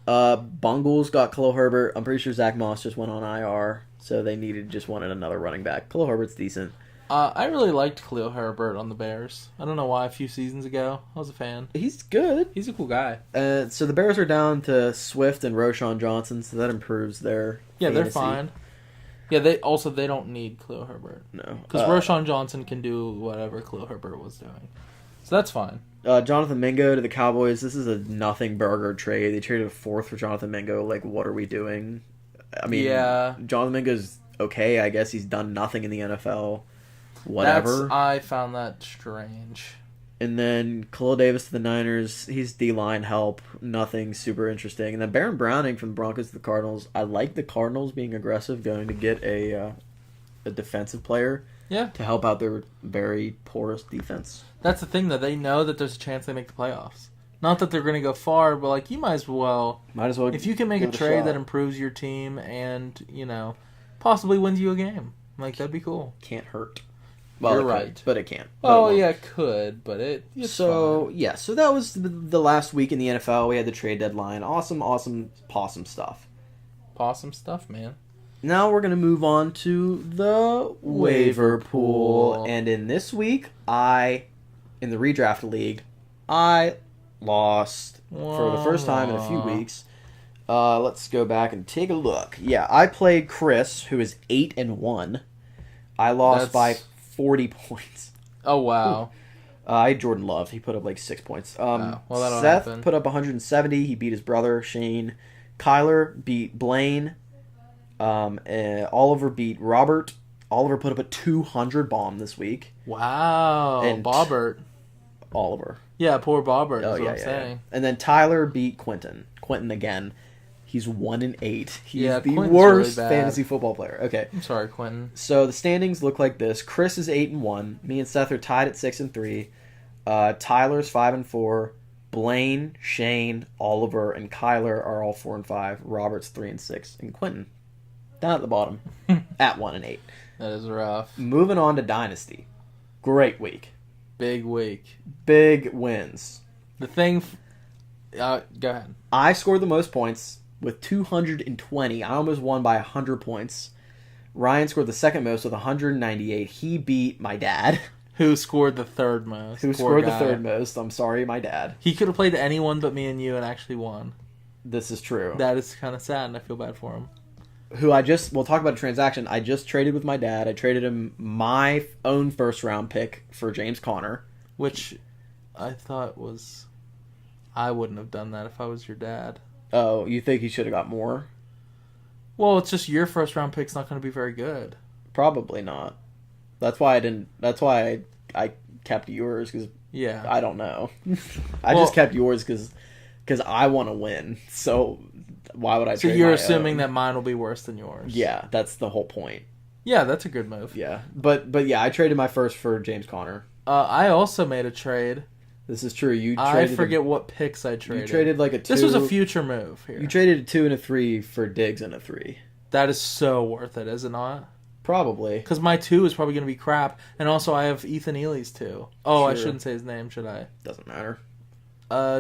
Speaker 1: Bungles got Khalil Herbert. I'm pretty sure Zach Moss just went on IR, so they wanted another running back. Khalil Herbert's decent.
Speaker 2: I really liked Khalil Herbert on the Bears. I don't know why. A few seasons ago, I was a fan.
Speaker 1: He's good.
Speaker 2: He's a cool guy.
Speaker 1: So the Bears are down to Swift and Roshan Johnson, so that improves their fantasy.
Speaker 2: They're fine. Yeah, they don't need Khalil Herbert.
Speaker 1: No,
Speaker 2: because Roshan Johnson can do whatever Khalil Herbert was doing, so that's fine.
Speaker 1: Jonathan Mingo to the Cowboys. This is a nothing burger trade. They traded a 4th for Jonathan Mingo. What are we doing? I mean, Jonathan Mingo's okay. I guess he's done nothing in the NFL. Whatever.
Speaker 2: I found that strange.
Speaker 1: And then Khalil Davis to the Niners. He's D-line help. Nothing super interesting. And then Baron Browning from the Broncos to the Cardinals. I like the Cardinals being aggressive, going to get a defensive player
Speaker 2: Yeah.
Speaker 1: to help out their very porous defense.
Speaker 2: That's the thing, though. They know that there's a chance they make the playoffs. Not that they're going to go far, but, like, you might as well. If you can make a trade that improves your team and, possibly wins you a game. Like, that'd be cool.
Speaker 1: Can't hurt. Well,
Speaker 2: You're
Speaker 1: it
Speaker 2: right.
Speaker 1: could, but it can't.
Speaker 2: Oh, yeah, it could, but it's fine.
Speaker 1: So that was the last week in the NFL. We had the trade deadline. Awesome possum stuff.
Speaker 2: Possum stuff, man.
Speaker 1: Now we're going to move on to the waiver pool. And in this week, in the redraft league, I lost for the first time in a few weeks. Let's go back and take a look. Yeah, I played Chris, who is 8-1. I lost by 40 points.
Speaker 2: Oh, wow.
Speaker 1: I had Jordan Love. He put up like 6 points.
Speaker 2: That'll
Speaker 1: Seth
Speaker 2: happen.
Speaker 1: put up 170. He beat his brother, Shane. Kyler beat Blaine. Oliver beat Robert. Oliver put up a 200 bomb this week.
Speaker 2: Wow.
Speaker 1: And
Speaker 2: Bobbert.
Speaker 1: Oliver.
Speaker 2: Yeah, poor Bobbert is what I'm saying.
Speaker 1: And then Tyler beat Quentin. Quentin again. He's 1-8. He's the
Speaker 2: Quentin's
Speaker 1: worst
Speaker 2: really bad.
Speaker 1: fantasy football player. Okay.
Speaker 2: I'm sorry, Quentin.
Speaker 1: So the standings look like this. Chris is 8-1. Me and Seth are tied at 6-3. Tyler's 5-4. Blaine, Shane, Oliver, and Kyler are all 4-5. Robert's 3-6. And Quentin, down at the bottom, at 1-8.
Speaker 2: That is rough.
Speaker 1: Moving on to Dynasty. Great week.
Speaker 2: Big week.
Speaker 1: Big wins.
Speaker 2: The thing... go ahead.
Speaker 1: I scored the most points with 220. I almost won by 100 points. Ryan scored the second most with 198. He beat my dad.
Speaker 2: Who scored the third most.
Speaker 1: Who scored the third most. I'm sorry, my dad.
Speaker 2: He could have played anyone but me and you and actually won.
Speaker 1: This is true.
Speaker 2: That is kind of sad, and I feel bad for him.
Speaker 1: We'll talk about a transaction. I just traded with my dad. I traded him my own first round pick for James Conner.
Speaker 2: Which I thought was... I wouldn't have done that if I was your dad.
Speaker 1: Oh, you think he should have got more?
Speaker 2: Well, it's just your first round pick's not going to be very good.
Speaker 1: Probably not. That's why I didn't. That's why I kept yours, because I don't know. I just kept yours because I want to win. So why would I?
Speaker 2: So you're assuming that mine will be worse than yours?
Speaker 1: Yeah, that's the whole point.
Speaker 2: Yeah, that's a good move.
Speaker 1: Yeah, but yeah, I traded my first for James Conner.
Speaker 2: I also made a trade.
Speaker 1: This is true.
Speaker 2: I forget what picks I traded.
Speaker 1: You traded like a 2.
Speaker 2: This was a future move here.
Speaker 1: You traded a 2 and a 3 for Diggs and a 3.
Speaker 2: That is so worth it, is it not?
Speaker 1: Probably.
Speaker 2: Because my 2 is probably going to be crap. And also I have Ethan Ely's 2. Oh, sure. I shouldn't say his name, should I?
Speaker 1: Doesn't matter.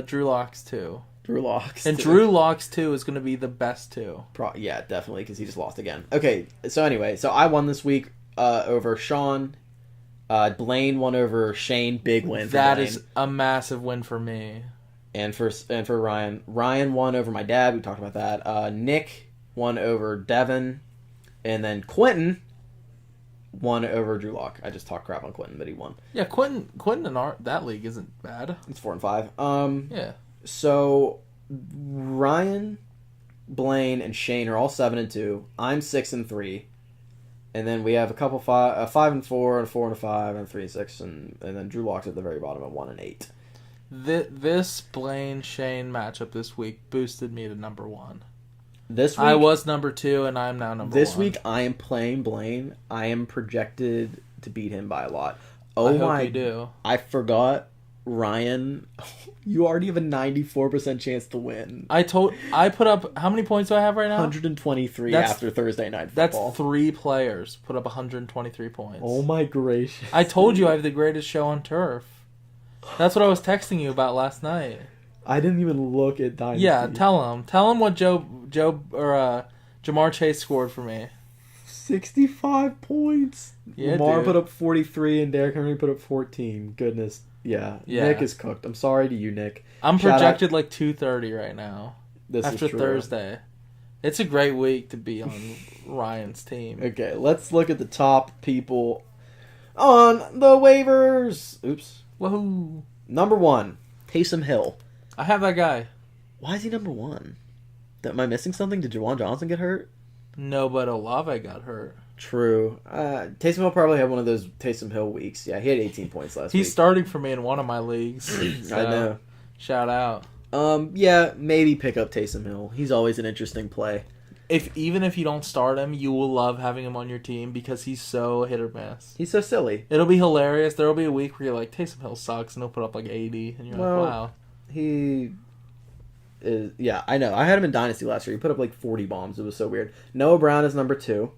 Speaker 2: Drew Lock's 2.
Speaker 1: Drew Lock's
Speaker 2: And Drew Lock's 2 is going to be the best 2.
Speaker 1: Yeah, definitely, because he just lost again. Okay, so anyway, I won this week over Sean. Blaine won over Shane. Big win for
Speaker 2: That
Speaker 1: Blaine.
Speaker 2: is a massive win for me.
Speaker 1: And for Ryan. Ryan won over my dad. We talked about that. Nick won over Devin. And then Quentin won over Drew Lock. I just talked crap on Quentin, but he won.
Speaker 2: Yeah, Quentin in that league isn't bad.
Speaker 1: It's 4-5.
Speaker 2: Yeah. So
Speaker 1: Ryan, Blaine, and Shane are all 7-2. I'm 6-3. And then we have a couple 5-4, a 4-5, and 3-6, and then Drew Lock's at the very bottom at 1-8.
Speaker 2: This Blaine Shane matchup this week boosted me to number 1.
Speaker 1: This week
Speaker 2: I was number 2, and I'm now number 1.
Speaker 1: This week I am playing Blaine. I am projected to beat him by a lot.
Speaker 2: I hope you do.
Speaker 1: I forgot, Ryan. You already have a 94% chance to win.
Speaker 2: I put up, how many points do I have right now?
Speaker 1: 123 after Thursday night football.
Speaker 2: That's 3 players put up 123 points.
Speaker 1: Oh my gracious.
Speaker 2: I told you I have the greatest show on turf. That's what I was texting you about last night.
Speaker 1: I didn't even look at Dynasty.
Speaker 2: Yeah, tell him what Jamar Chase scored for me.
Speaker 1: 65 points.
Speaker 2: Yeah,
Speaker 1: Lamar
Speaker 2: dude.
Speaker 1: put up 43 and Derrick Henry put up 14. Goodness. Yeah. Nick is cooked. I'm sorry to you, Nick.
Speaker 2: I'm projected like 230 right now. After Thursday. It's a great week to be on Ryan's team.
Speaker 1: Okay, let's look at the top people on the waivers. Oops.
Speaker 2: Woohoo.
Speaker 1: Number 1, Taysom Hill.
Speaker 2: I have that guy.
Speaker 1: Why is he number 1? Am I missing something? Did Juwan Johnson get hurt?
Speaker 2: No, but Olave got hurt.
Speaker 1: True. Taysom Hill probably had one of those Taysom Hill weeks. Yeah, he had 18 points last week.
Speaker 2: He's starting for me in one of my leagues. So,
Speaker 1: I know.
Speaker 2: Shout out.
Speaker 1: Yeah, maybe pick up Taysom Hill. He's always an interesting play.
Speaker 2: Even if you don't start him, you will love having him on your team because he's so hit or miss.
Speaker 1: He's so silly.
Speaker 2: It'll be hilarious. There'll be a week where you're like, Taysom Hill sucks, and he'll put up like 80, and you're like, wow.
Speaker 1: He is. Yeah, I know. I had him in Dynasty last year. He put up like 40 bombs. It was so weird. Noah Brown is number 2.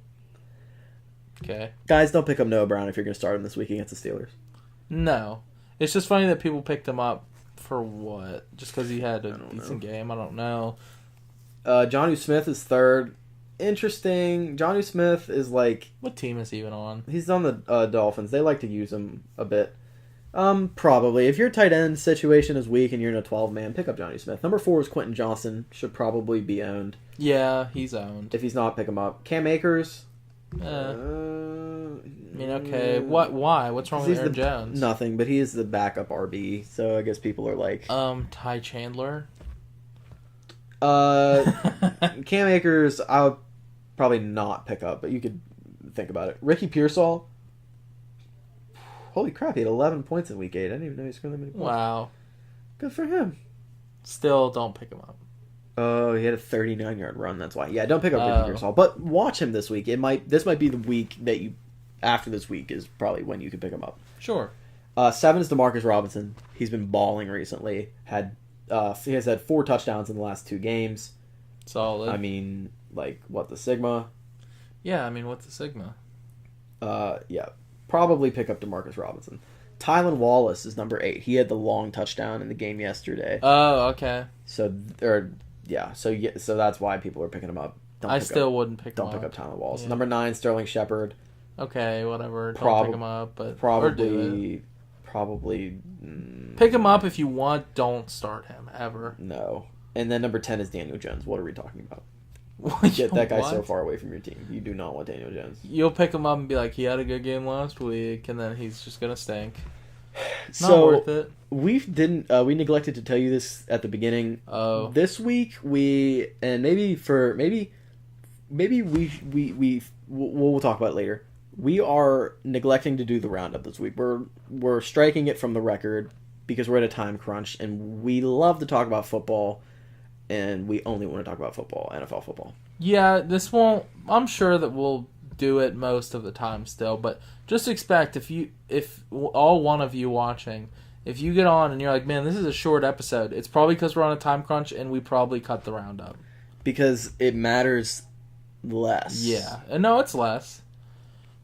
Speaker 2: Okay.
Speaker 1: Guys, don't pick up Noah Brown if you're going to start him this week against the Steelers.
Speaker 2: No. It's just funny that people picked him up for what? Just because he had a decent game? I don't know.
Speaker 1: Jonnu Smith is 3rd. Interesting. Jonnu Smith is like...
Speaker 2: What team is he even on?
Speaker 1: He's on the Dolphins. They like to use him a bit. Probably. If your tight end situation is weak and you're in a 12-man, pick up Jonnu Smith. Number 4 is Quentin Johnson. Should probably be owned.
Speaker 2: Yeah, he's owned.
Speaker 1: If he's not, pick him up. Cam Akers...
Speaker 2: I mean, okay. Why? What's wrong with Aaron Jones?
Speaker 1: Nothing, but he is the backup RB, so I guess people are like...
Speaker 2: Ty Chandler?
Speaker 1: Cam Akers, I would probably not pick up, but you could think about it. Ricky Pearsall. Holy crap, he had 11 points in week 8. I didn't even know he scored that many points.
Speaker 2: Wow.
Speaker 1: Good for him.
Speaker 2: Still, don't pick him up.
Speaker 1: Oh, he had a 39-yard run. That's why. Yeah, don't pick up Ricky Pearsall, but watch him this week. This might be the week that you. After this week is probably when you can pick him up.
Speaker 2: Sure.
Speaker 1: 7 is DeMarcus Robinson. He's been balling recently. He has had 4 touchdowns in the last 2 games.
Speaker 2: Solid.
Speaker 1: I mean, like what the Sigma?
Speaker 2: Yeah, I mean, what's the Sigma?
Speaker 1: Yeah, probably pick up DeMarcus Robinson. Tylan Wallace is number 8. He had the long touchdown in the game yesterday.
Speaker 2: Oh, okay.
Speaker 1: So that's why people are picking him up.
Speaker 2: I still wouldn't pick him up.
Speaker 1: Don't pick up Tylan Wallace. Yeah. Number 9, Sterling Shepard.
Speaker 2: Okay, whatever. Don't pick him up, but
Speaker 1: probably
Speaker 2: pick him up if you want. Don't start him ever.
Speaker 1: No. And then number 10 is Daniel Jones. What are we talking about?
Speaker 2: Get
Speaker 1: that guy so far away from your team. You do not want Daniel Jones.
Speaker 2: You'll pick him up and be like, he had a good game last week, and then he's just gonna stink.
Speaker 1: Not
Speaker 2: worth it.
Speaker 1: We neglected to tell you this at the beginning.
Speaker 2: Oh.
Speaker 1: This week we'll talk about it later. We are neglecting to do the roundup this week. We're striking it from the record because we're at a time crunch, and we love to talk about football, and we only want to talk about football, NFL football.
Speaker 2: Yeah, this won't. I'm sure that we'll do it most of the time still, but just expect if all one of you watching, if you get on and you're like, man, this is a short episode, it's probably because we're on a time crunch and we probably cut the roundup
Speaker 1: because it matters less.
Speaker 2: Yeah, and no, it's less.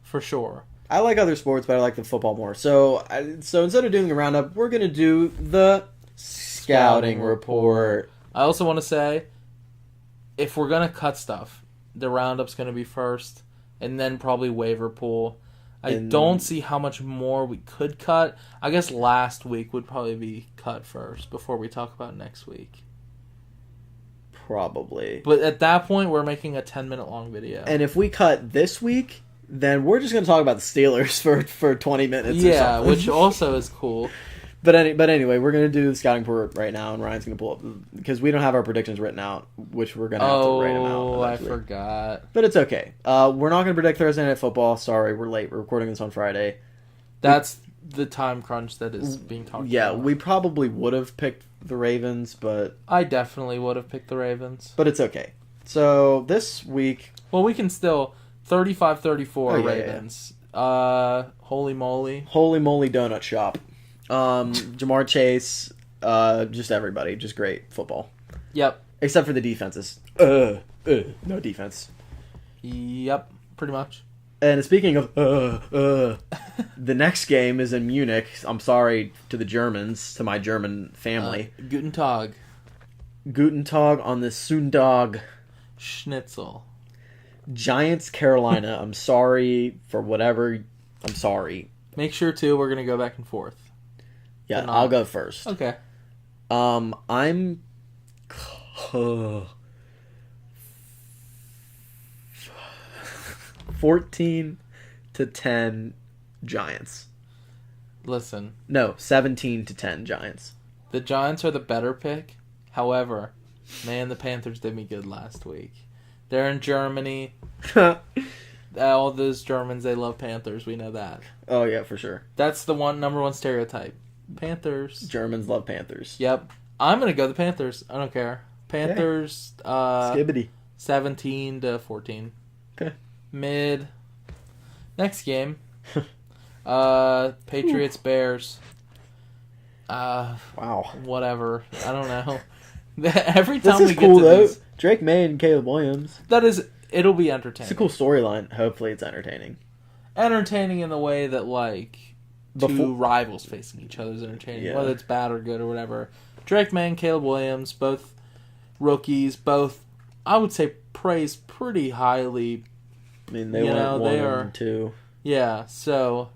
Speaker 2: For sure.
Speaker 1: I like other sports, but I like the football more. So instead of doing the roundup, we're going to do the scouting report.
Speaker 2: I also want to say, if we're going to cut stuff, the roundup's going to be first, and then probably waiver pool. I don't see how much more we could cut. I guess last week would probably be cut first before we talk about next week.
Speaker 1: Probably.
Speaker 2: But at that point, we're making a 10-minute long video.
Speaker 1: And if we cut this week, then we're just going to talk about the Steelers for 20 minutes or
Speaker 2: yeah,
Speaker 1: something.
Speaker 2: which also is cool.
Speaker 1: But anyway, we're going to do the scouting report right now, and Ryan's going to pull up, because we don't have our predictions written out, which we're going to have to write them out.
Speaker 2: Oh, I forgot.
Speaker 1: But it's okay. We're not going to predict Thursday Night Football. Sorry, we're late. We're recording this on Friday.
Speaker 2: That's the time crunch that is being talked about.
Speaker 1: Yeah, we probably would have picked the Ravens, but...
Speaker 2: I definitely would have picked the Ravens.
Speaker 1: But it's okay. So, this week...
Speaker 2: Well, we can still... 35-34
Speaker 1: yeah,
Speaker 2: Ravens.
Speaker 1: Yeah.
Speaker 2: Holy moly.
Speaker 1: Holy moly donut shop. Jamar Chase, just everybody. Just great football.
Speaker 2: Yep.
Speaker 1: Except for the defenses. No defense.
Speaker 2: Yep, pretty much.
Speaker 1: And speaking of the next game is in Munich. I'm sorry to the Germans, to my German family.
Speaker 2: Guten Tag.
Speaker 1: Guten Tag on the Sonntag.
Speaker 2: Schnitzel.
Speaker 1: Giants, Carolina. I'm sorry for whatever. I'm sorry.
Speaker 2: Make sure, too, we're going to go back and forth.
Speaker 1: Yeah, I'll go first.
Speaker 2: Okay.
Speaker 1: I'm 14-10 Giants.
Speaker 2: Listen.
Speaker 1: No, 17-10 Giants.
Speaker 2: The Giants are the better pick. However, man, the Panthers did me good last week. They're in Germany. All those Germans, they love Panthers. We know that.
Speaker 1: Oh yeah, for sure.
Speaker 2: That's the number one stereotype. Panthers.
Speaker 1: Germans love Panthers.
Speaker 2: Yep. I'm gonna go the Panthers. I don't care. Panthers.
Speaker 1: Skibbity.
Speaker 2: 17-14.
Speaker 1: Okay.
Speaker 2: Mid. Next game. Patriots Bears.
Speaker 1: Wow.
Speaker 2: Whatever. I don't know. Every
Speaker 1: This
Speaker 2: time
Speaker 1: is
Speaker 2: we
Speaker 1: cool
Speaker 2: get to
Speaker 1: though.
Speaker 2: these,
Speaker 1: Drake May and Caleb Williams.
Speaker 2: it'll be entertaining.
Speaker 1: It's a cool storyline. Hopefully, it's entertaining.
Speaker 2: Entertaining in the way that like two rivals facing each other is entertaining,
Speaker 1: Yeah.
Speaker 2: whether it's bad or good or whatever. Drake May and Caleb Williams, both rookies, both I would say praised pretty highly.
Speaker 1: I mean, they went 1 and 2.
Speaker 2: Yeah, so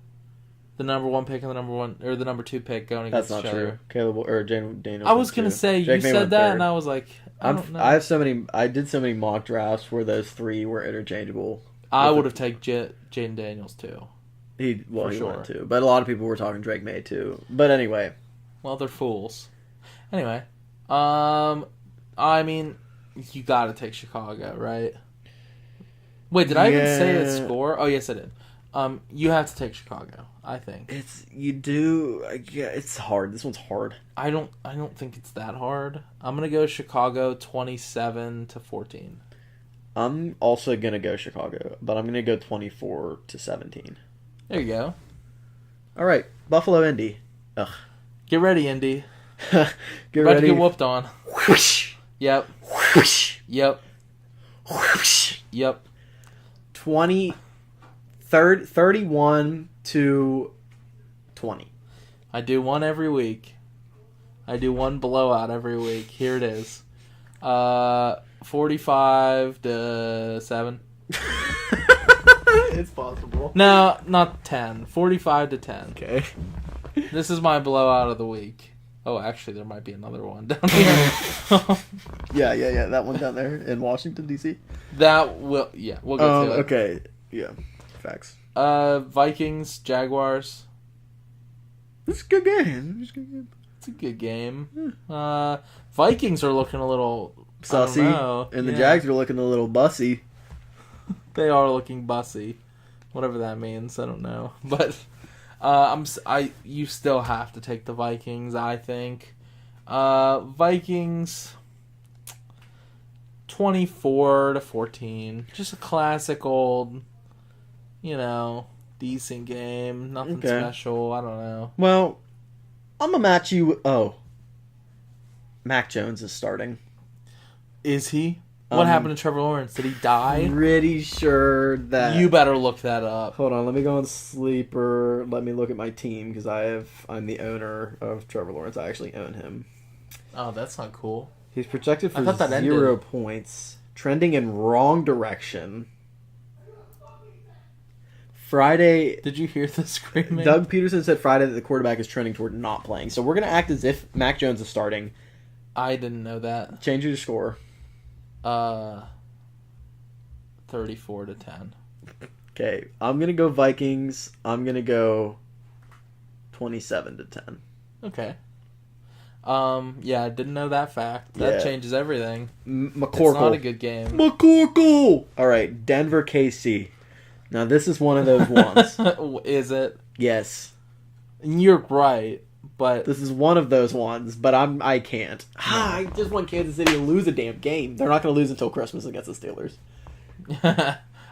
Speaker 2: the number 1 pick and the number 2 pick going against
Speaker 1: That's not
Speaker 2: each
Speaker 1: true.
Speaker 2: other.
Speaker 1: Caleb or Daniel.
Speaker 2: I was gonna say
Speaker 1: Drake
Speaker 2: you
Speaker 1: May
Speaker 2: said
Speaker 1: went
Speaker 2: that,
Speaker 1: third.
Speaker 2: and I was like, I don't know.
Speaker 1: I have so many. I did so many mock drafts where those 3 were interchangeable.
Speaker 2: I would have taken Jaden Daniels too.
Speaker 1: He
Speaker 2: For sure.
Speaker 1: went too, but a lot of people were talking Drake May too. But anyway,
Speaker 2: Well, they're fools. Anyway, I mean, you got to take Chicago, right? Wait, did I even say the score? Oh, yes, I did. You have to take Chicago, I think.
Speaker 1: it's hard. This one's hard.
Speaker 2: I don't think it's that hard. I'm gonna go Chicago 27-14.
Speaker 1: I'm also gonna go Chicago, but I'm gonna go 24-17.
Speaker 2: There you go.
Speaker 1: All right, Buffalo, Indy. Ugh.
Speaker 2: Get ready, Indy.
Speaker 1: Get
Speaker 2: About
Speaker 1: ready.
Speaker 2: to get whooped on.
Speaker 1: Whoosh.
Speaker 2: Yep.
Speaker 1: Whoosh.
Speaker 2: Yep.
Speaker 1: Whoosh.
Speaker 2: Yep.
Speaker 1: 31-20.
Speaker 2: I do one every week. I do one blowout every week. Here it is. 45-7.
Speaker 1: It's possible.
Speaker 2: No, not 10. 45-10.
Speaker 1: Okay.
Speaker 2: This is my blowout of the week. Oh, actually, there might be another one down here.
Speaker 1: Yeah. That one down there in Washington, D.C.
Speaker 2: We'll get to it.
Speaker 1: Okay. Yeah. Facts.
Speaker 2: Vikings, Jaguars.
Speaker 1: It's a good game.
Speaker 2: It's a good game. Vikings are looking a little
Speaker 1: Sussy.
Speaker 2: I don't know.
Speaker 1: And the
Speaker 2: Yeah.
Speaker 1: Jags are looking a little bussy.
Speaker 2: They are looking bussy, whatever that means. I don't know, but you still have to take the Vikings. I think Vikings 24-14. Just a classic old, decent game. Nothing special. I don't know.
Speaker 1: Well, I'm gonna match you. Oh, Mac Jones is starting.
Speaker 2: Is he? What happened to Trevor Lawrence? Did he die?
Speaker 1: Pretty sure that.
Speaker 2: You better look that up.
Speaker 1: Hold on, let me go on Sleeper. Let me look at my team because I'm the owner of Trevor Lawrence. I actually own him.
Speaker 2: Oh, that's not cool.
Speaker 1: He's projected for
Speaker 2: I thought that
Speaker 1: 0
Speaker 2: ended.
Speaker 1: points, trending in wrong direction. Friday.
Speaker 2: Did you hear the screaming?
Speaker 1: Doug Peterson said Friday that the quarterback is trending toward not playing. So we're gonna act as if Mac Jones is starting.
Speaker 2: I didn't know that.
Speaker 1: Change your score.
Speaker 2: 34-10.
Speaker 1: Okay, I'm gonna go Vikings. I'm gonna go 27-10.
Speaker 2: Okay. Yeah, I didn't know that fact. That
Speaker 1: Yeah.
Speaker 2: changes everything.
Speaker 1: McCorkle.
Speaker 2: It's not a good game.
Speaker 1: McCorkle! Alright, Denver KC. Now this is one of those ones.
Speaker 2: Is it?
Speaker 1: Yes.
Speaker 2: You're right, but
Speaker 1: This is one of those ones, but I can't. I just want Kansas City to lose a damn game. They're not gonna lose until Christmas against the Steelers.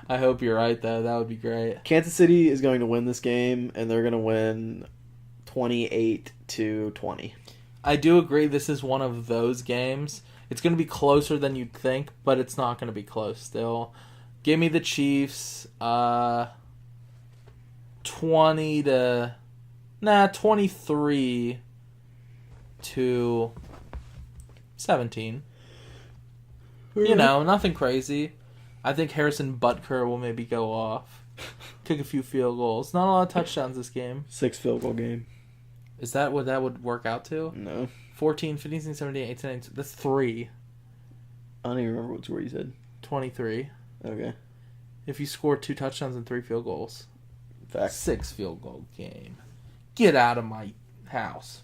Speaker 2: I hope you're right, though. That would be great.
Speaker 1: Kansas City is going to win this game, and they're gonna win 28-20.
Speaker 2: I do agree this is one of those games. It's going to be closer than you'd think, but it's not going to be close still. Give me the Chiefs 23-17. Nothing crazy. I think Harrison Butker will maybe go off. Kick a few field goals. Not a lot of touchdowns this game.
Speaker 1: 6 field goal game.
Speaker 2: Is that what that would work out to?
Speaker 1: No.
Speaker 2: 14, 15, 16, 17, 18, 19. That's 3.
Speaker 1: I don't even remember what score you said.
Speaker 2: 23.
Speaker 1: Okay.
Speaker 2: If you score 2 touchdowns and 3 field goals.
Speaker 1: Facts.
Speaker 2: 6 field goal game. Get out of my house.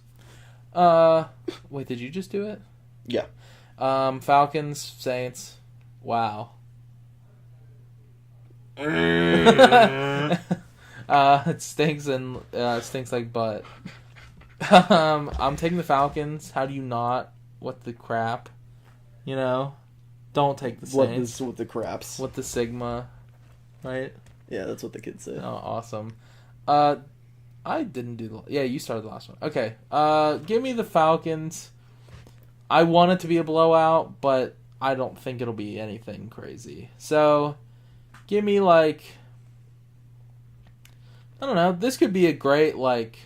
Speaker 2: Wait, did you just do it?
Speaker 1: Yeah.
Speaker 2: Falcons, Saints. Wow. It stinks and stinks like butt. I'm taking the Falcons. How do you not? What the crap? You know? Don't take the Saints.
Speaker 1: What the craps?
Speaker 2: What the Sigma? Right?
Speaker 1: Yeah, that's what the kids say.
Speaker 2: Oh, awesome. I didn't do the... Yeah, you started the last one. Okay. Give me the Falcons. I want it to be a blowout, but I don't think it'll be anything crazy. So, give me, like... I don't know. This could be a great, like...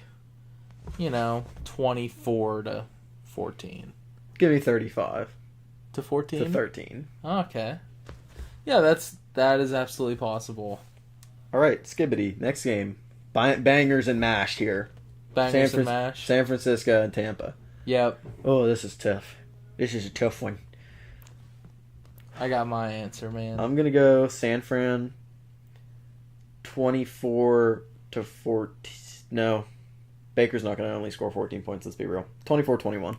Speaker 2: 24-14.
Speaker 1: Give me 35
Speaker 2: to 14?
Speaker 1: to 13.
Speaker 2: Okay. Yeah, that is absolutely possible.
Speaker 1: All right, Skibbity. Next game. Bangers and mash here.
Speaker 2: Bangers and mash.
Speaker 1: San Francisco and Tampa.
Speaker 2: Yep.
Speaker 1: Oh, this is tough. This is a tough one.
Speaker 2: I got my answer, man.
Speaker 1: I'm going to go San Fran 24 to 14. No. Baker's not going to only score 14 points, let's be real. 24-21.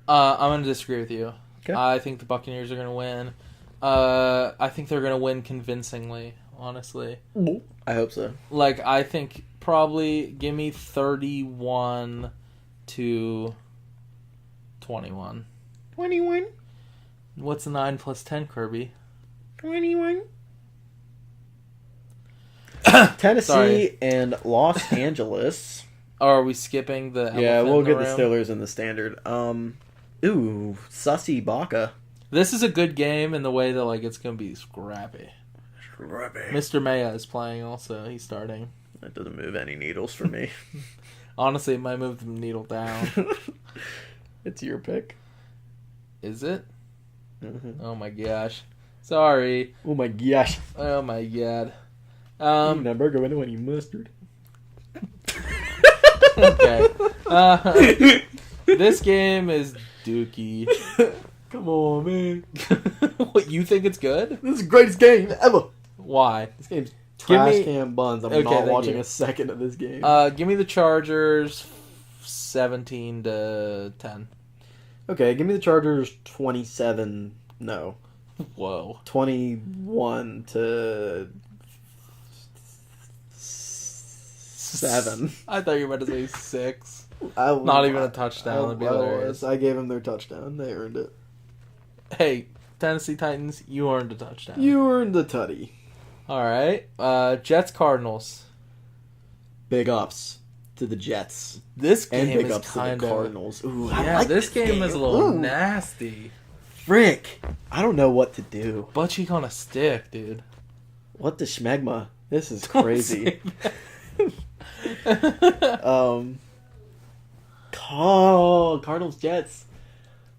Speaker 2: I'm going to disagree with you.
Speaker 1: Okay.
Speaker 2: I think the Buccaneers are going to win. I think they're going to win convincingly, honestly.
Speaker 1: I hope so.
Speaker 2: Like, I think probably give me 31 to 21.
Speaker 1: 21.
Speaker 2: What's 9 plus 10, Kirby?
Speaker 1: 21. Tennessee and Los Angeles.
Speaker 2: Oh, are we skipping the
Speaker 1: Yeah, we'll get
Speaker 2: room?
Speaker 1: the Steelers in the standard. Ooh, Sussy Baca.
Speaker 2: This is a good game in the way that, like, it's going to be scrappy. Mr. Maya is playing also. He's starting.
Speaker 1: That doesn't move any needles for me.
Speaker 2: Honestly, it might move the needle down.
Speaker 1: It's your pick.
Speaker 2: Is it?
Speaker 1: Mm-hmm.
Speaker 2: Oh my gosh. Sorry.
Speaker 1: Oh my gosh.
Speaker 2: Oh my god.
Speaker 1: That burger with any mustard.
Speaker 2: Okay. This game is dookie.
Speaker 1: Come on, man.
Speaker 2: What, you think it's good?
Speaker 1: This is the greatest game ever.
Speaker 2: Why?
Speaker 1: This game's trash can buns. I'm not watching a second of this game.
Speaker 2: Give me the Chargers 17 to 10.
Speaker 1: Okay, give me the Chargers 27. No.
Speaker 2: Whoa.
Speaker 1: 21 to 7.
Speaker 2: I thought you were about to say 6.
Speaker 1: Not
Speaker 2: Not even a touchdown. That'd be hilarious.
Speaker 1: I gave them their touchdown. They earned it.
Speaker 2: Hey, Tennessee Titans, you earned a touchdown.
Speaker 1: You earned the tutty.
Speaker 2: All right. Jets Cardinals.
Speaker 1: Big ups to the Jets.
Speaker 2: This
Speaker 1: And
Speaker 2: game
Speaker 1: big
Speaker 2: is
Speaker 1: ups to the
Speaker 2: kind of
Speaker 1: Cardinals. Ooh,
Speaker 2: yeah.
Speaker 1: I like
Speaker 2: This game is a little
Speaker 1: Ooh.
Speaker 2: nasty.
Speaker 1: Frick. I don't know what to do.
Speaker 2: Butt cheek on a stick, dude.
Speaker 1: What the schmegma? This is crazy. Cardinals Jets.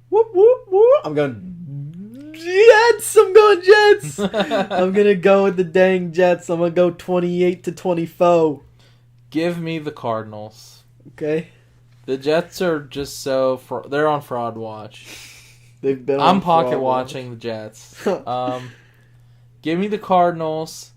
Speaker 1: Whoop whoop whoop. I'm going Jets. I'm going Jets. I'm gonna go with the dang Jets. I'm gonna go 28 to 24.
Speaker 2: Give me the Cardinals.
Speaker 1: Okay.
Speaker 2: The Jets are just so they're on fraud watch.
Speaker 1: They've been.
Speaker 2: I'm
Speaker 1: on
Speaker 2: pocket
Speaker 1: fraud
Speaker 2: watching the Jets. Give me the Cardinals.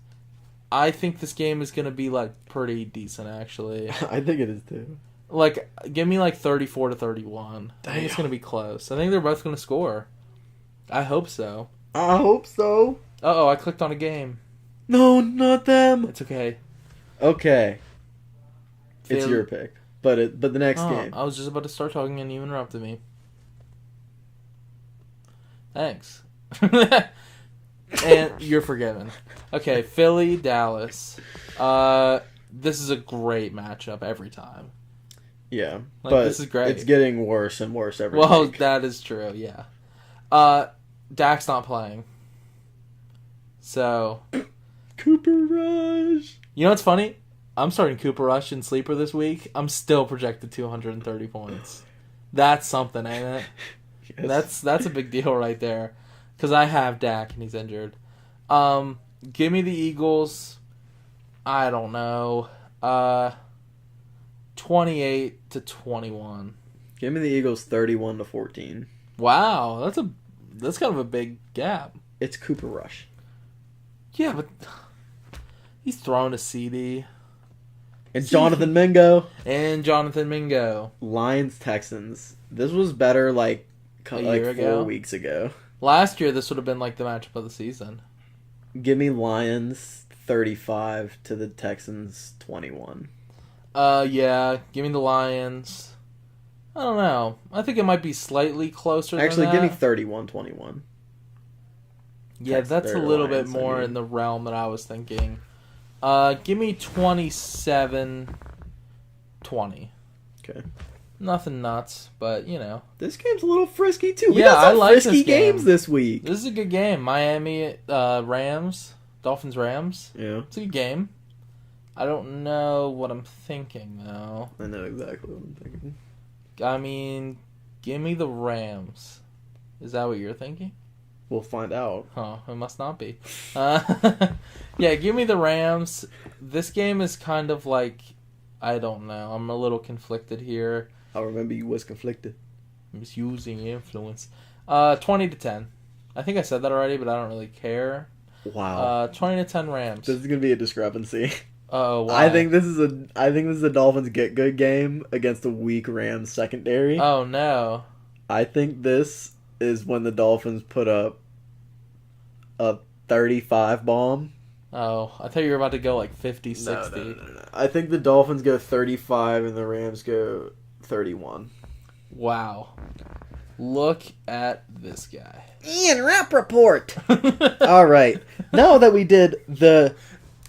Speaker 2: I think this game is gonna be like pretty decent, actually.
Speaker 1: I think it is too.
Speaker 2: Like, give me like 34 to 31. I think it's gonna be close. I think they're both gonna score. I hope so.
Speaker 1: I hope so.
Speaker 2: Uh-oh, I clicked on a game.
Speaker 1: No, not them.
Speaker 2: It's okay.
Speaker 1: Okay. It's
Speaker 2: Phil-
Speaker 1: your pick. But the next game.
Speaker 2: I was just about to start talking and you interrupted me. Thanks. And you're forgiven. Okay, Philly, Dallas. This is a great matchup every time.
Speaker 1: Yeah.
Speaker 2: Like,
Speaker 1: but
Speaker 2: this is great.
Speaker 1: It's getting worse and worse every
Speaker 2: Well,
Speaker 1: week.
Speaker 2: that is true, yeah. Dak's not playing. So.
Speaker 1: Cooper Rush.
Speaker 2: You know what's funny? I'm starting Cooper Rush in Sleeper this week. I'm still projected 230 points. That's something, ain't it?
Speaker 1: Yes.
Speaker 2: That's a big deal right there. Because I have Dak and he's injured. Give me the Eagles. I don't know. 28 to 21.
Speaker 1: Give me the Eagles 31 to 14.
Speaker 2: Wow, that's kind of a big gap.
Speaker 1: It's Cooper Rush.
Speaker 2: Yeah, but he's thrown a CD.
Speaker 1: And Jonathan Mingo.
Speaker 2: And Jonathan Mingo.
Speaker 1: Lions Texans. This was better like
Speaker 2: A year
Speaker 1: 4 weeks ago.
Speaker 2: Last year, this would have been like the matchup of the season.
Speaker 1: Give me Lions 35 to the Texans 21.
Speaker 2: Yeah, give me the Lions. I don't know. I think it might be slightly closer
Speaker 1: Actually,
Speaker 2: than
Speaker 1: give me
Speaker 2: that.
Speaker 1: 31-21.
Speaker 2: Yeah, that's a little bit more
Speaker 1: I mean.
Speaker 2: in the realm that I was thinking. Give me 27-20.
Speaker 1: Okay.
Speaker 2: Nothing nuts, but,
Speaker 1: This game's a little frisky, too. We
Speaker 2: Yeah,
Speaker 1: got some
Speaker 2: I like
Speaker 1: frisky
Speaker 2: this game.
Speaker 1: games this week.
Speaker 2: This is a good game. Miami, Rams. Dolphins-Rams.
Speaker 1: Yeah.
Speaker 2: It's a good game. I don't know what I'm thinking, though.
Speaker 1: I know exactly what I'm thinking.
Speaker 2: I mean, give me the Rams. Is that what you're thinking?
Speaker 1: We'll find out.
Speaker 2: Huh, it must not be. Yeah, give me the Rams. This game is kind of like, I don't know. I'm a little conflicted here.
Speaker 1: I remember you was conflicted.
Speaker 2: Misusing influence. 20-10. I think I said that already, but I don't really care.
Speaker 1: Wow.
Speaker 2: 20-10 Rams.
Speaker 1: This is gonna be a discrepancy.
Speaker 2: Oh, why?
Speaker 1: I think this is a Dolphins get good game against a weak Rams secondary.
Speaker 2: Oh, no.
Speaker 1: I think this is when the Dolphins put up a 35 bomb.
Speaker 2: Oh, I thought you were about to go like 50, 60.
Speaker 1: No. I think the Dolphins go 35 and the Rams go 31.
Speaker 2: Wow. Look at this guy.
Speaker 1: Ian Rappaport! Alright. Now that we did the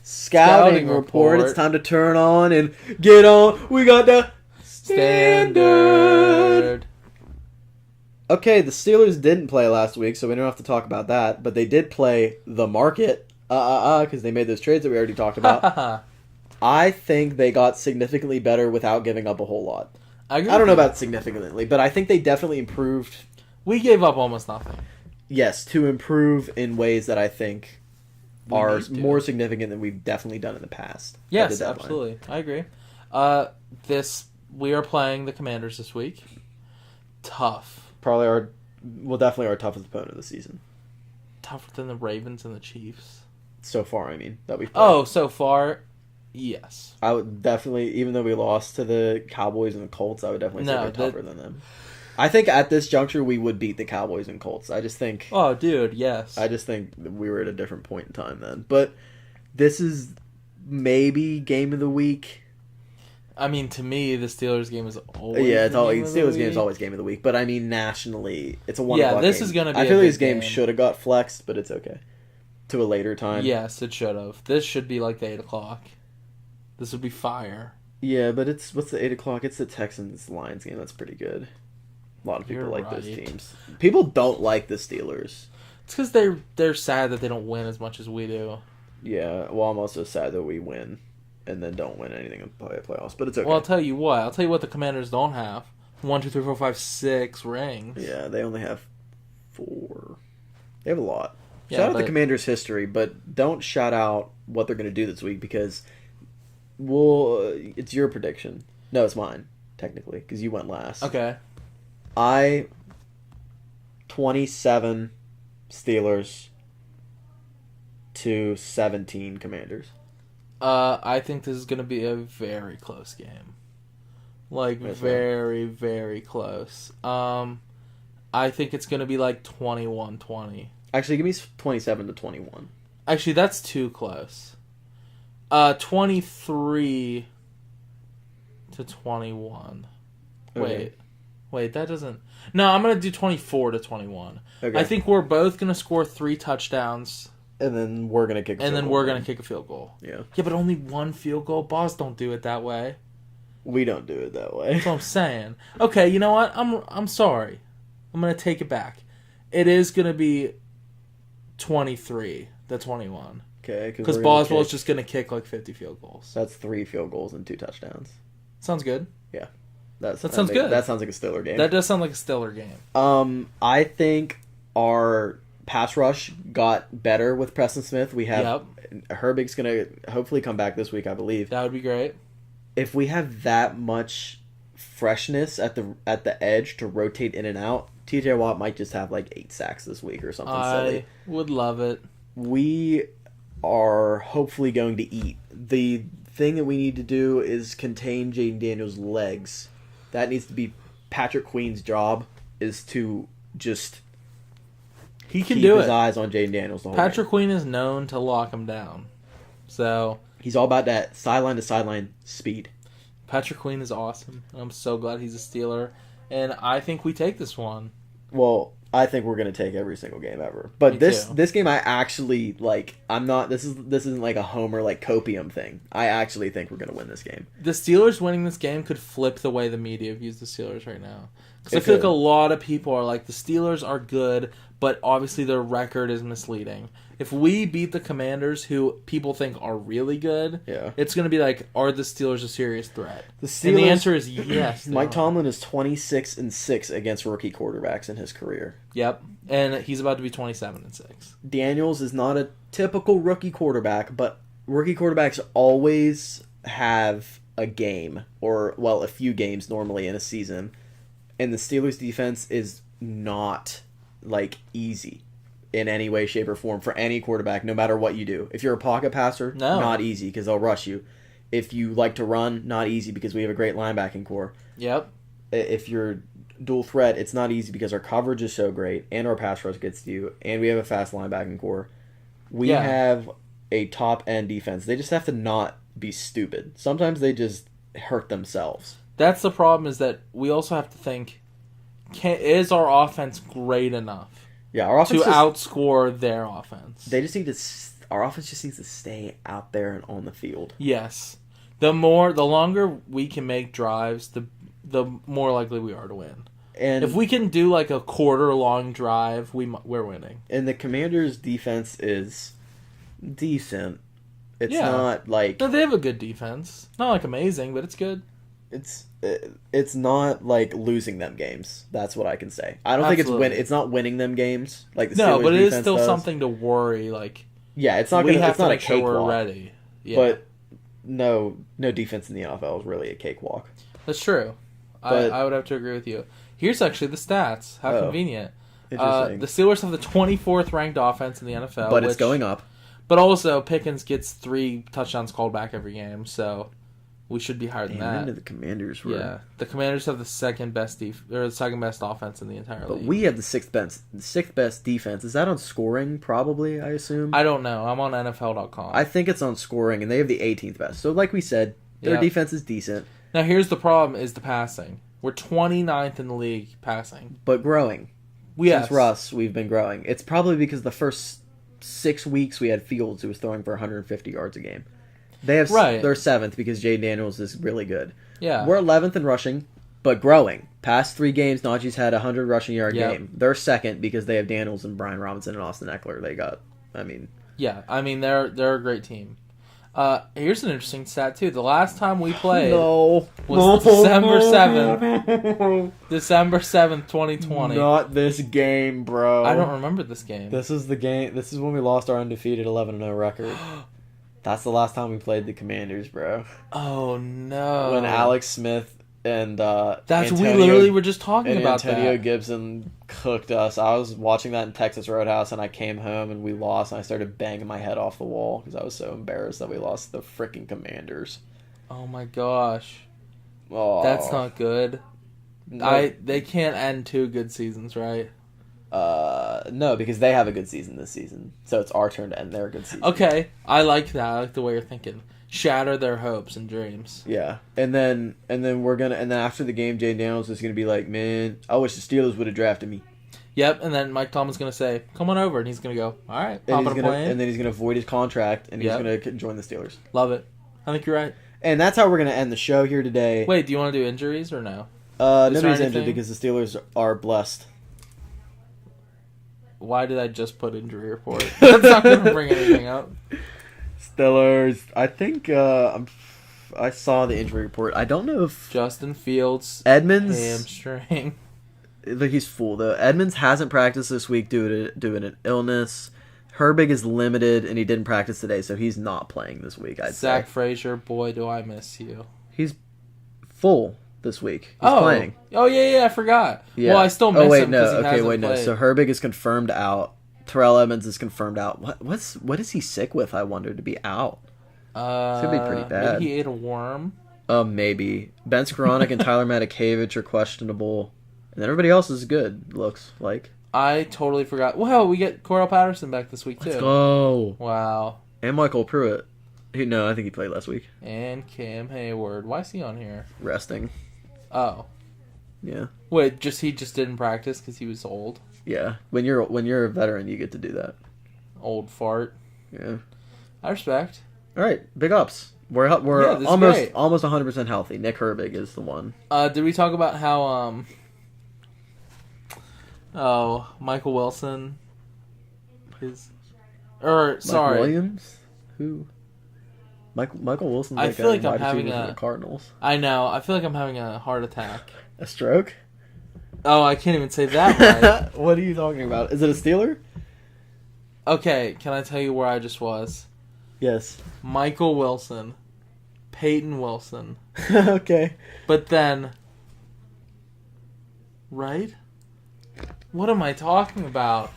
Speaker 1: scouting report, it's time to turn on and get on. We got the standard. Okay, the Steelers didn't play last week, so we don't have to talk about that. But they did play the market, because they made those trades that we already talked about. I think they got significantly better without giving up a whole lot. I don't know about significantly, but I think they definitely improved.
Speaker 2: We gave up almost nothing.
Speaker 1: Yes, to improve in ways that I think are more significant than we've definitely done in the past.
Speaker 2: Yes, absolutely. I agree. We are playing the Commanders this week. Tough.
Speaker 1: Definitely our toughest opponent of the season.
Speaker 2: Tougher than the Ravens and the Chiefs.
Speaker 1: So far, I mean, that we've played.
Speaker 2: Oh, so far, yes.
Speaker 1: I would definitely, even though we lost to the Cowboys and the Colts, I would definitely say they're tougher than them. I think at this juncture we would beat the Cowboys and Colts. I just think...
Speaker 2: Oh, dude, yes.
Speaker 1: I just think we were at a different point in time then. But this is maybe game of the week.
Speaker 2: I mean, to me, the Steelers game is always
Speaker 1: Steelers game is always game of the week. But I mean, nationally, it's a 1 o'clock
Speaker 2: this
Speaker 1: game.
Speaker 2: is going to be
Speaker 1: I feel like this game should have got flexed, but it's okay. To a later time.
Speaker 2: Yes, it should have. This should be like the 8 o'clock. This would be fire.
Speaker 1: Yeah, but what's the 8 o'clock? It's the Texans-Lions game. That's pretty good. A lot of people like those teams. People don't like the Steelers.
Speaker 2: It's because they're sad that they don't win as much as we do.
Speaker 1: Yeah, well, I'm also sad that we win and then don't win anything in playoffs, but it's okay.
Speaker 2: Well, I'll tell you what the Commanders don't have. 1, 2, 3, 4, 5, 6 rings.
Speaker 1: Yeah, they only have 4. They have a lot.
Speaker 2: Yeah,
Speaker 1: shout out the Commanders' history, but don't shout out what they're going to do this week because, it's your prediction. No, it's mine, technically, because you went last.
Speaker 2: Okay.
Speaker 1: 27 Steelers to 17 Commanders.
Speaker 2: I think this is going to be a very close game. Like, very, very close. I think it's going to be like 21-20.
Speaker 1: Actually, give me 27 to 21.
Speaker 2: Actually, that's too close. 23 to 21.
Speaker 1: Okay.
Speaker 2: Wait, that doesn't... No, I'm going to do 24 to 21.
Speaker 1: Okay.
Speaker 2: I think we're both going to score 3 touchdowns.
Speaker 1: And then we're going to kick a field goal.
Speaker 2: And then we're going to kick a field goal.
Speaker 1: Yeah.
Speaker 2: Yeah, but only 1 field goal? Boss don't do it that way.
Speaker 1: We don't do it that way.
Speaker 2: That's what I'm saying. Okay, you know what? I'm sorry. I'm going to take it back. It is going to be 23 to 21.
Speaker 1: Okay.
Speaker 2: Because Boswell's just going to kick like 50 field goals.
Speaker 1: That's 3 field goals and 2 touchdowns.
Speaker 2: Sounds good.
Speaker 1: Yeah.
Speaker 2: That sounds good.
Speaker 1: That sounds like a Steeler game.
Speaker 2: That does sound like a Steeler game.
Speaker 1: I think our pass rush got better with Preston Smith. We have Herbig's going to hopefully come back this week, I believe.
Speaker 2: That would be great.
Speaker 1: If we have that much freshness at the edge to rotate in and out, TJ Watt might just have like 8 sacks this week or something silly.
Speaker 2: I would love it.
Speaker 1: We are hopefully going to eat. The thing that we need to do is contain Jaden Daniels' legs. That needs to be Patrick Queen's job, is to just
Speaker 2: keep
Speaker 1: his eyes on Jaden Daniels the whole
Speaker 2: Patrick Queen is known to lock him down. So
Speaker 1: he's all about that sideline to sideline speed.
Speaker 2: Patrick Queen is awesome. I'm so glad he's a Steeler, and I think we take this one.
Speaker 1: Well, I think we're gonna take every single game ever. But
Speaker 2: Me
Speaker 1: this
Speaker 2: too.
Speaker 1: game I actually like. I'm not. This isn't like a homer like copium thing. I actually think we're gonna win this game.
Speaker 2: The Steelers winning this game could flip the way the media views the Steelers right now. Because I
Speaker 1: It
Speaker 2: feel like
Speaker 1: could.
Speaker 2: a lot of people are like, the Steelers are good, but obviously their record is misleading. If we beat the Commanders, who people think are really good,
Speaker 1: Yeah.
Speaker 2: it's going to be like, are the Steelers a serious threat?
Speaker 1: The
Speaker 2: And the
Speaker 1: Steelers-
Speaker 2: answer is yes. they
Speaker 1: Mike
Speaker 2: are.
Speaker 1: Tomlin is 26-6 against rookie quarterbacks in his career.
Speaker 2: Yep. And he's about to be 27-6.
Speaker 1: Daniels is not a typical rookie quarterback, but rookie quarterbacks always have a game, or, well, a few games normally in a season. And the Steelers' defense is not, like, easy in any way, shape, or form for any quarterback, no matter what you do. If you're a pocket passer,
Speaker 2: No.
Speaker 1: not easy because they'll rush you. If you like to run, not easy because we have a great linebacking core.
Speaker 2: Yep.
Speaker 1: If you're dual threat, it's not easy because our coverage is so great and our pass rush gets to you, and we have a fast linebacking core. We
Speaker 2: Yeah.
Speaker 1: have a top-end defense. They just have to not be stupid. Sometimes they just hurt themselves.
Speaker 2: That's the problem, is that we also have to think, is our offense great enough
Speaker 1: Yeah, our
Speaker 2: to
Speaker 1: offense
Speaker 2: outscore their offense?
Speaker 1: they just need to. Our offense just needs to stay out there and on the field.
Speaker 2: Yes. The longer we can make drives, the more likely we are to win.
Speaker 1: And
Speaker 2: If we can do like a quarter-long drive, we're winning.
Speaker 1: and the Commanders' defense is decent. It's
Speaker 2: Yeah.
Speaker 1: not like
Speaker 2: No, they have a good defense. Not like amazing, but it's good.
Speaker 1: it's not like losing them games. That's what I can say. I don't think
Speaker 2: Absolutely.
Speaker 1: it's not winning them games like the
Speaker 2: No,
Speaker 1: Steelers
Speaker 2: but it is
Speaker 1: defense
Speaker 2: still
Speaker 1: does.
Speaker 2: something to worry. Like,
Speaker 1: Yeah, it's not
Speaker 2: we
Speaker 1: gonna.
Speaker 2: have
Speaker 1: It's
Speaker 2: to
Speaker 1: not a
Speaker 2: make sure we're
Speaker 1: cakewalk.
Speaker 2: ready. Yeah,
Speaker 1: But no defense in the NFL is really a cakewalk.
Speaker 2: that's true.
Speaker 1: But-
Speaker 2: I would have to agree with you. Here's actually the stats. How
Speaker 1: Oh,
Speaker 2: convenient.
Speaker 1: Interesting.
Speaker 2: The Steelers have the 24th ranked offense in the NFL,
Speaker 1: but it's going up.
Speaker 2: But also, Pickens gets 3 touchdowns called back every game, so we should be higher than
Speaker 1: Damn, into
Speaker 2: that.
Speaker 1: the Commanders were.
Speaker 2: Yeah, the Commanders have the second best offense in the entire
Speaker 1: But
Speaker 2: league.
Speaker 1: we have the sixth best defense. Is that on scoring? Probably, I assume.
Speaker 2: I don't know. I'm on NFL.com.
Speaker 1: I think it's on scoring, and they have the 18th best. So, like we said, their
Speaker 2: Yep.
Speaker 1: defense is decent,
Speaker 2: Now, here's the problem: is the passing. We're 29th in the league passing.
Speaker 1: but growing.
Speaker 2: Yes.
Speaker 1: Since Russ, we've been growing. It's probably because the first 6 weeks we had Fields who was throwing for 150 yards a game. They have
Speaker 2: Right.
Speaker 1: They're 7th because Jay Daniels is really good.
Speaker 2: Yeah.
Speaker 1: We're 11th in rushing, but growing. Past 3 games, Najee's had a 100 rushing yard
Speaker 2: Yep.
Speaker 1: game. They're 2nd because they have Daniels and Brian Robinson and Austin Eckler.
Speaker 2: Yeah, I mean they're a great team. Here's an interesting stat too. The last time we played
Speaker 1: No.
Speaker 2: was December 7th. December 7th, 2020.
Speaker 1: Not this game, bro.
Speaker 2: I don't remember this game.
Speaker 1: This is the game. This is when we lost our undefeated 11-0 record. That's the last time we played the Commanders, bro.
Speaker 2: Oh no!
Speaker 1: When Alex Smith and
Speaker 2: That's we
Speaker 1: Antonio-
Speaker 2: literally were just talking
Speaker 1: and
Speaker 2: about
Speaker 1: Antonio
Speaker 2: that.
Speaker 1: Gibson cooked us. I was watching that in Texas Roadhouse, and I came home and we lost. And I started banging my head off the wall because I was so embarrassed that we lost to the freaking Commanders.
Speaker 2: Oh my gosh,
Speaker 1: Oh,
Speaker 2: that's not good.
Speaker 1: no,
Speaker 2: They can't end 2 good seasons, right?
Speaker 1: no, because they have a good season this season, so it's our turn to end their good season.
Speaker 2: Okay, I like that. I like the way you're thinking. Shatter their hopes and dreams.
Speaker 1: Yeah, and then after the game, Jay Daniels is gonna be like, "Man, I wish the Steelers would have drafted me."
Speaker 2: Yep, and then Mike Tomlin's going to say, come on over, and he's going to go, all right,
Speaker 1: And
Speaker 2: pop
Speaker 1: he's
Speaker 2: in a
Speaker 1: gonna,
Speaker 2: plane.
Speaker 1: and then he's gonna void his contract, and he's
Speaker 2: Yep.
Speaker 1: gonna join the Steelers.
Speaker 2: Love it. I think you're right.
Speaker 1: And that's how we're gonna end the show here today.
Speaker 2: Wait, do you want to do injuries or no? Is
Speaker 1: Nobody's
Speaker 2: there
Speaker 1: injured
Speaker 2: anything?
Speaker 1: because the Steelers are blessed.
Speaker 2: Why did I just put injury report? That's not going to bring anything up.
Speaker 1: Steelers. I think I saw the injury report. I don't know if
Speaker 2: Justin Fields,
Speaker 1: Edmonds.
Speaker 2: hamstring.
Speaker 1: Like he's full though. Edmonds hasn't practiced this week due to an illness. Herbig is limited and he didn't practice today, so he's not playing this week. I'd
Speaker 2: Zach
Speaker 1: say
Speaker 2: Frazier, boy, do I miss you.
Speaker 1: he's full this week. He's playing.
Speaker 2: Oh, yeah, I forgot.
Speaker 1: Yeah.
Speaker 2: Well, I still miss him
Speaker 1: no.
Speaker 2: because he
Speaker 1: Okay,
Speaker 2: hasn't
Speaker 1: wait, no.
Speaker 2: played.
Speaker 1: So Herbig is confirmed out. Terrell Edmonds is confirmed out. What is he sick with? I wonder to be out. It's gonna be pretty bad.
Speaker 2: Maybe he ate a worm.
Speaker 1: Maybe Ben Skoranek and Tyler Matakevich are questionable, and then everybody else is good. Looks like.
Speaker 2: I totally forgot. Well, we get Cordell Patterson back this week, too.
Speaker 1: Let's go.
Speaker 2: Wow.
Speaker 1: And Michael Pruitt. No, I think he played last week.
Speaker 2: And Cam Hayward. Why is he on here?
Speaker 1: Resting.
Speaker 2: Oh.
Speaker 1: Yeah.
Speaker 2: Wait, he just didn't practice because he was old?
Speaker 1: Yeah. When you're a veteran, you get to do that.
Speaker 2: Old fart.
Speaker 1: Yeah.
Speaker 2: I respect.
Speaker 1: All right, big ups. We're
Speaker 2: great.
Speaker 1: almost 100% healthy. Nick Herbig is the one.
Speaker 2: Did we talk about how Michael Wilson
Speaker 1: Mike Williams? Who? Michael Wilson's
Speaker 2: I feel like I'm
Speaker 1: wide
Speaker 2: having
Speaker 1: receiver for the Cardinals.
Speaker 2: I know. I feel like I'm having a heart attack.
Speaker 1: A stroke?
Speaker 2: Oh, I can't even say that right.
Speaker 1: What are you talking about? Is it a Steeler?
Speaker 2: Okay, can I tell you where I just was?
Speaker 1: Yes.
Speaker 2: Michael Wilson. Peyton Wilson.
Speaker 1: Okay.
Speaker 2: But then... Right? What am I talking about?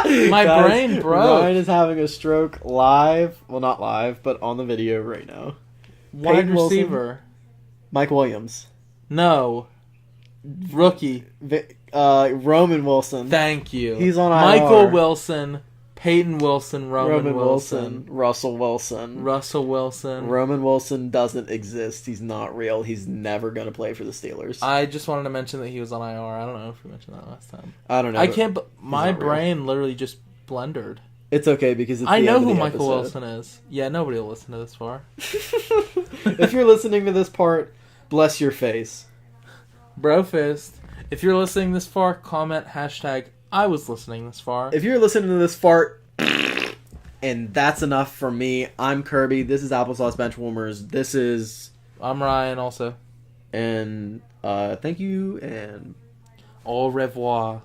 Speaker 2: My
Speaker 1: Guys,
Speaker 2: brain broke.
Speaker 1: Ryan is having a stroke live. Well, not live, but on the video right now.
Speaker 2: Wide
Speaker 1: Peyton Wilson,
Speaker 2: receiver.
Speaker 1: Mike Williams.
Speaker 2: No. Rookie.
Speaker 1: Roman Wilson.
Speaker 2: Thank you.
Speaker 1: He's on IR.
Speaker 2: Michael Wilson, Peyton Wilson, Roman Wilson.
Speaker 1: Russell Wilson.
Speaker 2: Russell Wilson.
Speaker 1: Roman Wilson doesn't exist. He's not real. He's never going to play for the Steelers.
Speaker 2: I just wanted to mention that he was on IR. I don't know if we mentioned that last time.
Speaker 1: I don't know.
Speaker 2: I can't... My brain literally just blendered.
Speaker 1: It's okay because it's
Speaker 2: I
Speaker 1: the
Speaker 2: know
Speaker 1: end of
Speaker 2: who
Speaker 1: the
Speaker 2: Michael
Speaker 1: episode.
Speaker 2: Wilson is. Yeah, nobody will listen to this far.
Speaker 1: If you're listening to this part, bless your face.
Speaker 2: Brofist. If you're listening this far, comment #I was listening this far.
Speaker 1: If you're listening to this fart, and that's enough for me, I'm Kirby. This is Applesauce Benchwarmers. This is...
Speaker 2: I'm Ryan also.
Speaker 1: And thank you, and...
Speaker 2: Au revoir.